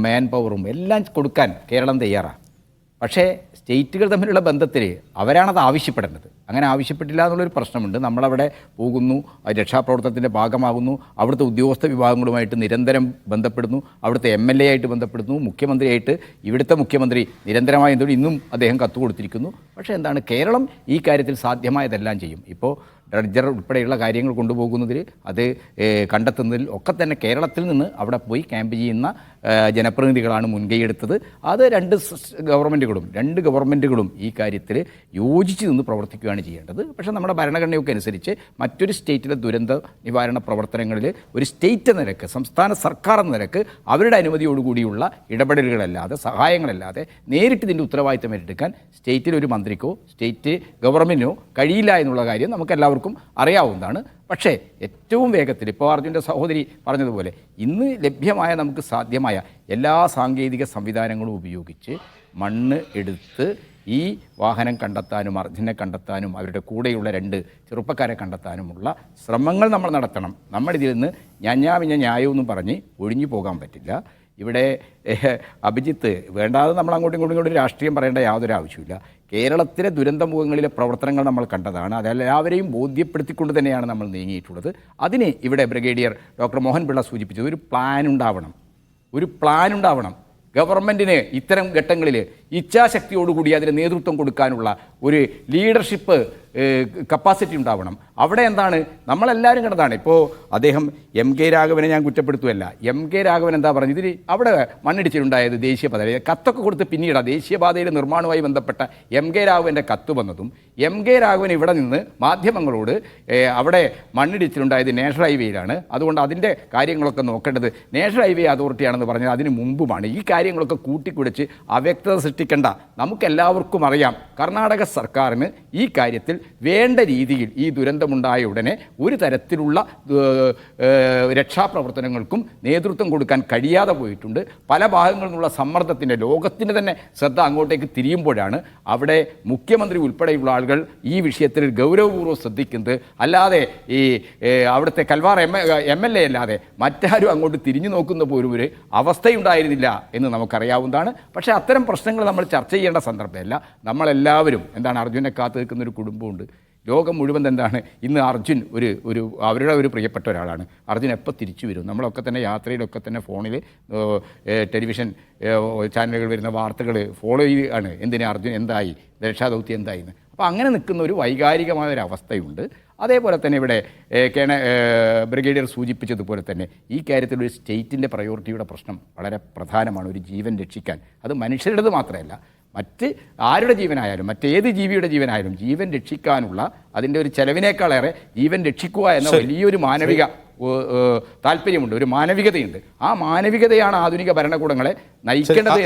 F: മാൻ പവറും എല്ലാം കൊടുക്കാൻ കേരളം തയ്യാറാണ്. പക്ഷേ സ്റ്റേറ്റുകൾ തമ്മിലുള്ള ബന്ധത്തിൽ അവരാണത് ആവശ്യപ്പെടേണ്ടത്. അങ്ങനെ ആവശ്യപ്പെട്ടില്ല എന്നുള്ളൊരു പ്രശ്നമുണ്ട്. നമ്മളവിടെ പോകുന്നു, രക്ഷാപ്രവർത്തനത്തിൻ്റെ ഭാഗമാകുന്നു, അവിടുത്തെ ഉദ്യോഗസ്ഥ വിഭാഗങ്ങളുമായിട്ട് നിരന്തരം ബന്ധപ്പെടുന്നു, അവിടുത്തെ MLA ആയിട്ട് ബന്ധപ്പെടുന്നു, മുഖ്യമന്ത്രിയായിട്ട് ഇവിടുത്തെ മുഖ്യമന്ത്രി നിരന്തരമായി എന്തോ ഇന്നും അദ്ദേഹം കത്ത് കൊടുത്തിരിക്കുന്നു. പക്ഷേ എന്താണ്, കേരളം ഈ കാര്യത്തിൽ സാധ്യമായതെല്ലാം ചെയ്യും. ഇപ്പോൾ ഡ്രഡ്ജർ ഉൾപ്പെടെയുള്ള കാര്യങ്ങൾ കൊണ്ടുപോകുന്നതിൽ, അത് കണ്ടെത്തുന്നതിൽ ഒക്കെ തന്നെ കേരളത്തിൽ നിന്ന് അവിടെ പോയി ക്യാമ്പ് ചെയ്യുന്ന ജനപ്രതിനിധികളാണ് മുൻകൈയെടുത്തത്. അത് 2 ഗവൺമെൻറ്റുകളും ഈ കാര്യത്തിൽ യോജിച്ച് നിന്ന് പ്രവർത്തിക്കുകയാണ് ചെയ്യേണ്ടത്. പക്ഷേ നമ്മുടെ ഭരണഘടനയൊക്കെ അനുസരിച്ച് മറ്റൊരു സ്റ്റേറ്റിലെ ദുരന്ത നിവാരണ പ്രവർത്തനങ്ങളിൽ ഒരു സ്റ്റേറ്റ് എന്ന നിലക്ക്, സംസ്ഥാന സർക്കാർ എന്ന നിലക്ക് അവരുടെ അനുമതിയോടുകൂടിയുള്ള ഇടപെടലുകളല്ലാതെ, സഹായങ്ങളല്ലാതെ നേരിട്ട് ഇതിൻ്റെ ഉത്തരവാദിത്തം ഏറ്റെടുക്കാൻ സ്റ്റേറ്റിലൊരു മന്ത്രിക്കോ സ്റ്റേറ്റ് ഗവൺമെൻറ്റിനോ കഴിയില്ല എന്നുള്ള കാര്യം നമുക്ക് എല്ലാവർക്കും അറിയാവുന്നതാണ്. പക്ഷേ ഏറ്റവും വേഗത്തിൽ, ഇപ്പോൾ അർജുൻ്റെ സഹോദരി പറഞ്ഞതുപോലെ, ഇന്ന് ലഭ്യമായ നമുക്ക് സാധ്യമായ എല്ലാ സാങ്കേതിക സംവിധാനങ്ങളും ഉപയോഗിച്ച് മണ്ണ് എടുത്ത് ഈ വാഹനം കണ്ടെത്താനും അർജുനെ കണ്ടെത്താനും അവരുടെ കൂടെയുള്ള 2 ചെറുപ്പക്കാരെ കണ്ടെത്താനുമുള്ള ശ്രമങ്ങൾ നമ്മൾ നടത്തണം. നമ്മളിതിൽ നിന്ന് ഞാഞ്ഞാവിഞ്ഞ ന്യായമൊന്നും പറഞ്ഞ് ഒഴിഞ്ഞു പോകാൻ പറ്റില്ല. ഇവിടെ അഭിജിത്ത്, വേണ്ടാതെ നമ്മൾ അങ്ങോട്ടും ഇങ്ങോട്ടും രാഷ്ട്രീയം പറയേണ്ട യാതൊരു ആവശ്യമില്ല. കേരളത്തിലെ ദുരന്തമുഖങ്ങളിലെ പ്രവർത്തനങ്ങൾ നമ്മൾ കണ്ടതാണ്. അതെല്ലാവരെയും ബോധ്യപ്പെടുത്തിക്കൊണ്ട് തന്നെയാണ് നമ്മൾ നീങ്ങിയിട്ടുള്ളത്. അതിന് ഇവിടെ ബ്രിഗേഡിയർ ഡോക്ടർ മോഹൻ പിള്ള സൂചിപ്പിച്ചത് ഒരു പ്ലാൻ ഉണ്ടാവണം. ഗവൺമെൻറ്റിന് ഇത്തരം ഘട്ടങ്ങളിൽ ഇച്ഛാശക്തിയോടുകൂടി അതിന് നേതൃത്വം കൊടുക്കാനുള്ള ഒരു ലീഡർഷിപ്പ് കപ്പാസിറ്റി ഉണ്ടാവണം. അവിടെ എന്താണ് നമ്മളെല്ലാവരും കണ്ടതാണ്. ഇപ്പോൾ അദ്ദേഹം MK രാഘവനെ ഞാൻ കുറ്റപ്പെടുത്തുമല്ല. MK രാഘവൻ എന്താ പറഞ്ഞത്, ഇതിൽ അവിടെ മണ്ണിടിച്ചിലുണ്ടായത് ദേശീയപാത കത്തൊക്കെ കൊടുത്ത് പിന്നീട് ദേശീയപാതയുടെ നിർമ്മാണവുമായി ബന്ധപ്പെട്ട MK രാഘവൻ്റെ കത്ത് വന്നതും MK രാഘവൻ ഇവിടെ നിന്ന് മാധ്യമങ്ങളോട് അവിടെ മണ്ണിടിച്ചിലുണ്ടായത് നാഷണൽ ഹൈവേയിലാണ്, അതുകൊണ്ട് അതിൻ്റെ കാര്യങ്ങളൊക്കെ നോക്കേണ്ടത് നാഷണൽ ഹൈവേ അതോറിറ്റിയാണെന്ന് പറഞ്ഞത് അതിന് മുമ്പുമാണ്. ഈ കാര്യങ്ങളൊക്കെ കൂട്ടിക്കുടിച്ച് അവ്യക്തത സൃഷ്ടിക്കേണ്ട. നമുക്കെല്ലാവർക്കും അറിയാം കർണാടക സർക്കാരിന് ഈ കാര്യത്തിൽ വേണ്ട രീതിയിൽ ഈ ദുരന്തമുണ്ടായ ഉടനെ ഒരു തരത്തിലുള്ള രക്ഷാപ്രവർത്തനങ്ങൾക്കും നേതൃത്വം കൊടുക്കാൻ കഴിയാതെ പോയിട്ടുണ്ട്. പല ഭാഗങ്ങളിൽ നിന്നുള്ള സമ്മർദ്ദത്തിൻ്റെ ലോകത്തിൻ്റെ തന്നെ ശ്രദ്ധ അങ്ങോട്ടേക്ക് തിരിയുമ്പോഴാണ് അവിടെ മുഖ്യമന്ത്രി ഉൾപ്പെടെയുള്ള ആളുകൾ ഈ വിഷയത്തിൽ ഗൗരവപൂർവ്വം ശ്രദ്ധിക്കുന്നത്. അല്ലാതെ ഈ അവിടുത്തെ കൽവാർ MLA അല്ലാതെ മറ്റാരും അങ്ങോട്ട് തിരിഞ്ഞു നോക്കുന്ന പോലും ഒരു അവസ്ഥയുണ്ടായിരുന്നില്ല എന്ന് നമുക്കറിയാവുന്നതാണ്. പക്ഷേ അത്തരം പ്രശ്നങ്ങൾ നമ്മൾ ചർച്ച ചെയ്യേണ്ട സന്ദർഭമല്ല. നമ്മളെല്ലാവരും എന്താണ്, അർജുനെ കാത്തു നിൽക്കുന്ന ഒരു കുടുംബമുണ്ട്. ലോകം മുഴുവൻ എന്താണ്, ഇന്ന് അർജുൻ അവരുടെ ഒരു പ്രിയപ്പെട്ട ഒരാളാണ്. അർജുൻ എപ്പോൾ തിരിച്ചു വരും? നമ്മളൊക്കെ തന്നെ യാത്രയിലൊക്കെ തന്നെ ഫോണിൽ ടെലിവിഷൻ ചാനലുകൾ വരുന്ന വാർത്തകൾ ഫോളോ ചെയ്യുകയാണ്. എന്തിനാ അർജുൻ എന്തായി, രക്ഷാദൗത്യം എന്തായി എന്ന്. അപ്പോൾ അങ്ങനെ നിൽക്കുന്ന ഒരു വൈകാരികമായ ഒരു അവസ്ഥയുണ്ട്. അതേപോലെ തന്നെ ഇവിടെ ബ്രിഗേഡിയർ സൂചിപ്പിച്ചതുപോലെ തന്നെ ഈ കാര്യത്തിൽ ഒരു സ്റ്റേറ്റിൻ്റെ പ്രയോറിറ്റിയുടെ പ്രശ്നം വളരെ പ്രധാനമാണ്. ഒരു ജീവൻ രക്ഷിക്കാൻ, അത് മനുഷ്യരുടേത് മാത്രമല്ല മറ്റ് ആരുടെ ജീവനായാലും മറ്റേത് ജീവിയുടെ ജീവനായാലും ജീവൻ രക്ഷിക്കാനുള്ള അതിൻ്റെ ഒരു ചെലവിനേക്കാളേറെ ജീവൻ രക്ഷിക്കുക എന്ന വലിയൊരു മാനവിക താല്പര്യമുണ്ട്, ഒരു മാനവികതയുണ്ട്. ആ മാനവികതയാണ് ആധുനിക ഭരണകൂടങ്ങളെ നയിക്കേണ്ടത്.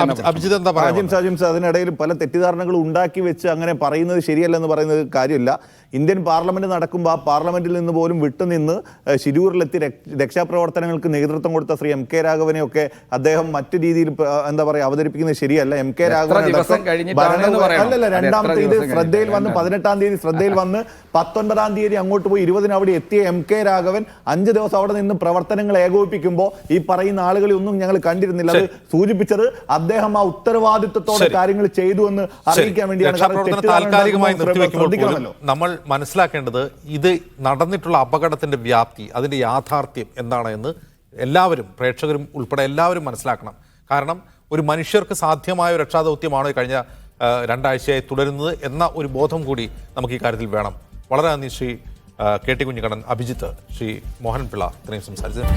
E: അജിംസ് അതിനിടയിൽ പല തെറ്റിദ്ധാരണകൾ ഉണ്ടാക്കി വെച്ച് അങ്ങനെ പറയുന്നത് ശരിയല്ലെന്ന് പറയുന്നത് കാര്യമില്ല. ഇന്ത്യൻ പാർലമെന്റ് നടക്കുമ്പോൾ ആ പാർലമെന്റിൽ നിന്ന് പോലും വിട്ടുനിന്ന് ശിരൂരിലെത്തി രക്ഷാപ്രവർത്തനങ്ങൾക്ക് നേതൃത്വം കൊടുത്ത ശ്രീ MK രാഘവനെയൊക്കെ അദ്ദേഹം മറ്റു രീതിയിൽ എന്താ പറയുക അവതരിപ്പിക്കുന്നത് ശരിയല്ല. MK രാഘവൻ അല്ലല്ല, രണ്ടാമത്തെ ഇത് ശ്രദ്ധയിൽ വന്ന് 18-ാം തീയതി ശ്രദ്ധയിൽ വന്ന് 19-ാം തീയതി അങ്ങോട്ട് പോയി 20-ന് അവിടെ എത്തിയ MK രാഘവൻ 5 ദിവസം അവിടെ നിന്ന് പ്രവർത്തനങ്ങൾ ഏകോപിപ്പിക്കുമ്പോൾ ഈ പറയുന്ന ആളുകളെ ഒന്നും ഞങ്ങൾ കണ്ടിരുന്നില്ല. അത് സൂചിപ്പിച്ചത് അദ്ദേഹം ആ ഉത്തരവാദിത്വത്തോടെ കാര്യങ്ങൾ ചെയ്തു എന്ന് അറിയിക്കാൻ വേണ്ടിയാണ്.
D: താൽക്കാലികമായി നിർത്തിവെക്കുമ്പോൾ നമ്മൾ മനസ്സിലാക്കേണ്ടത് ഇത് നടന്നിട്ടുള്ള അപകടത്തിന്റെ വ്യാപ്തി, അതിന്റെ യാഥാർത്ഥ്യം എന്താണ് എന്ന് എല്ലാവരും, പ്രേക്ഷകരും ഉൾപ്പെടെ എല്ലാവരും മനസ്സിലാക്കണം. കാരണം ഒരു മനുഷ്യർക്ക് സാധ്യമായ ഒരു രക്ഷാദൗത്യമാണോ കഴിഞ്ഞ 2 ആഴ്ചയായി തുടരുന്നത് എന്ന ഒരു ബോധം കൂടി നമുക്ക് ഈ കാര്യത്തിൽ വേണം. വളരെ നന്ദി ശ്രീ KT കുഞ്ഞിക്കണ്ണൻ, അഭിജിത്ത്, ശ്രീ മോഹൻ പിള്ള ഇത്രയും സംസാരിച്ചത്.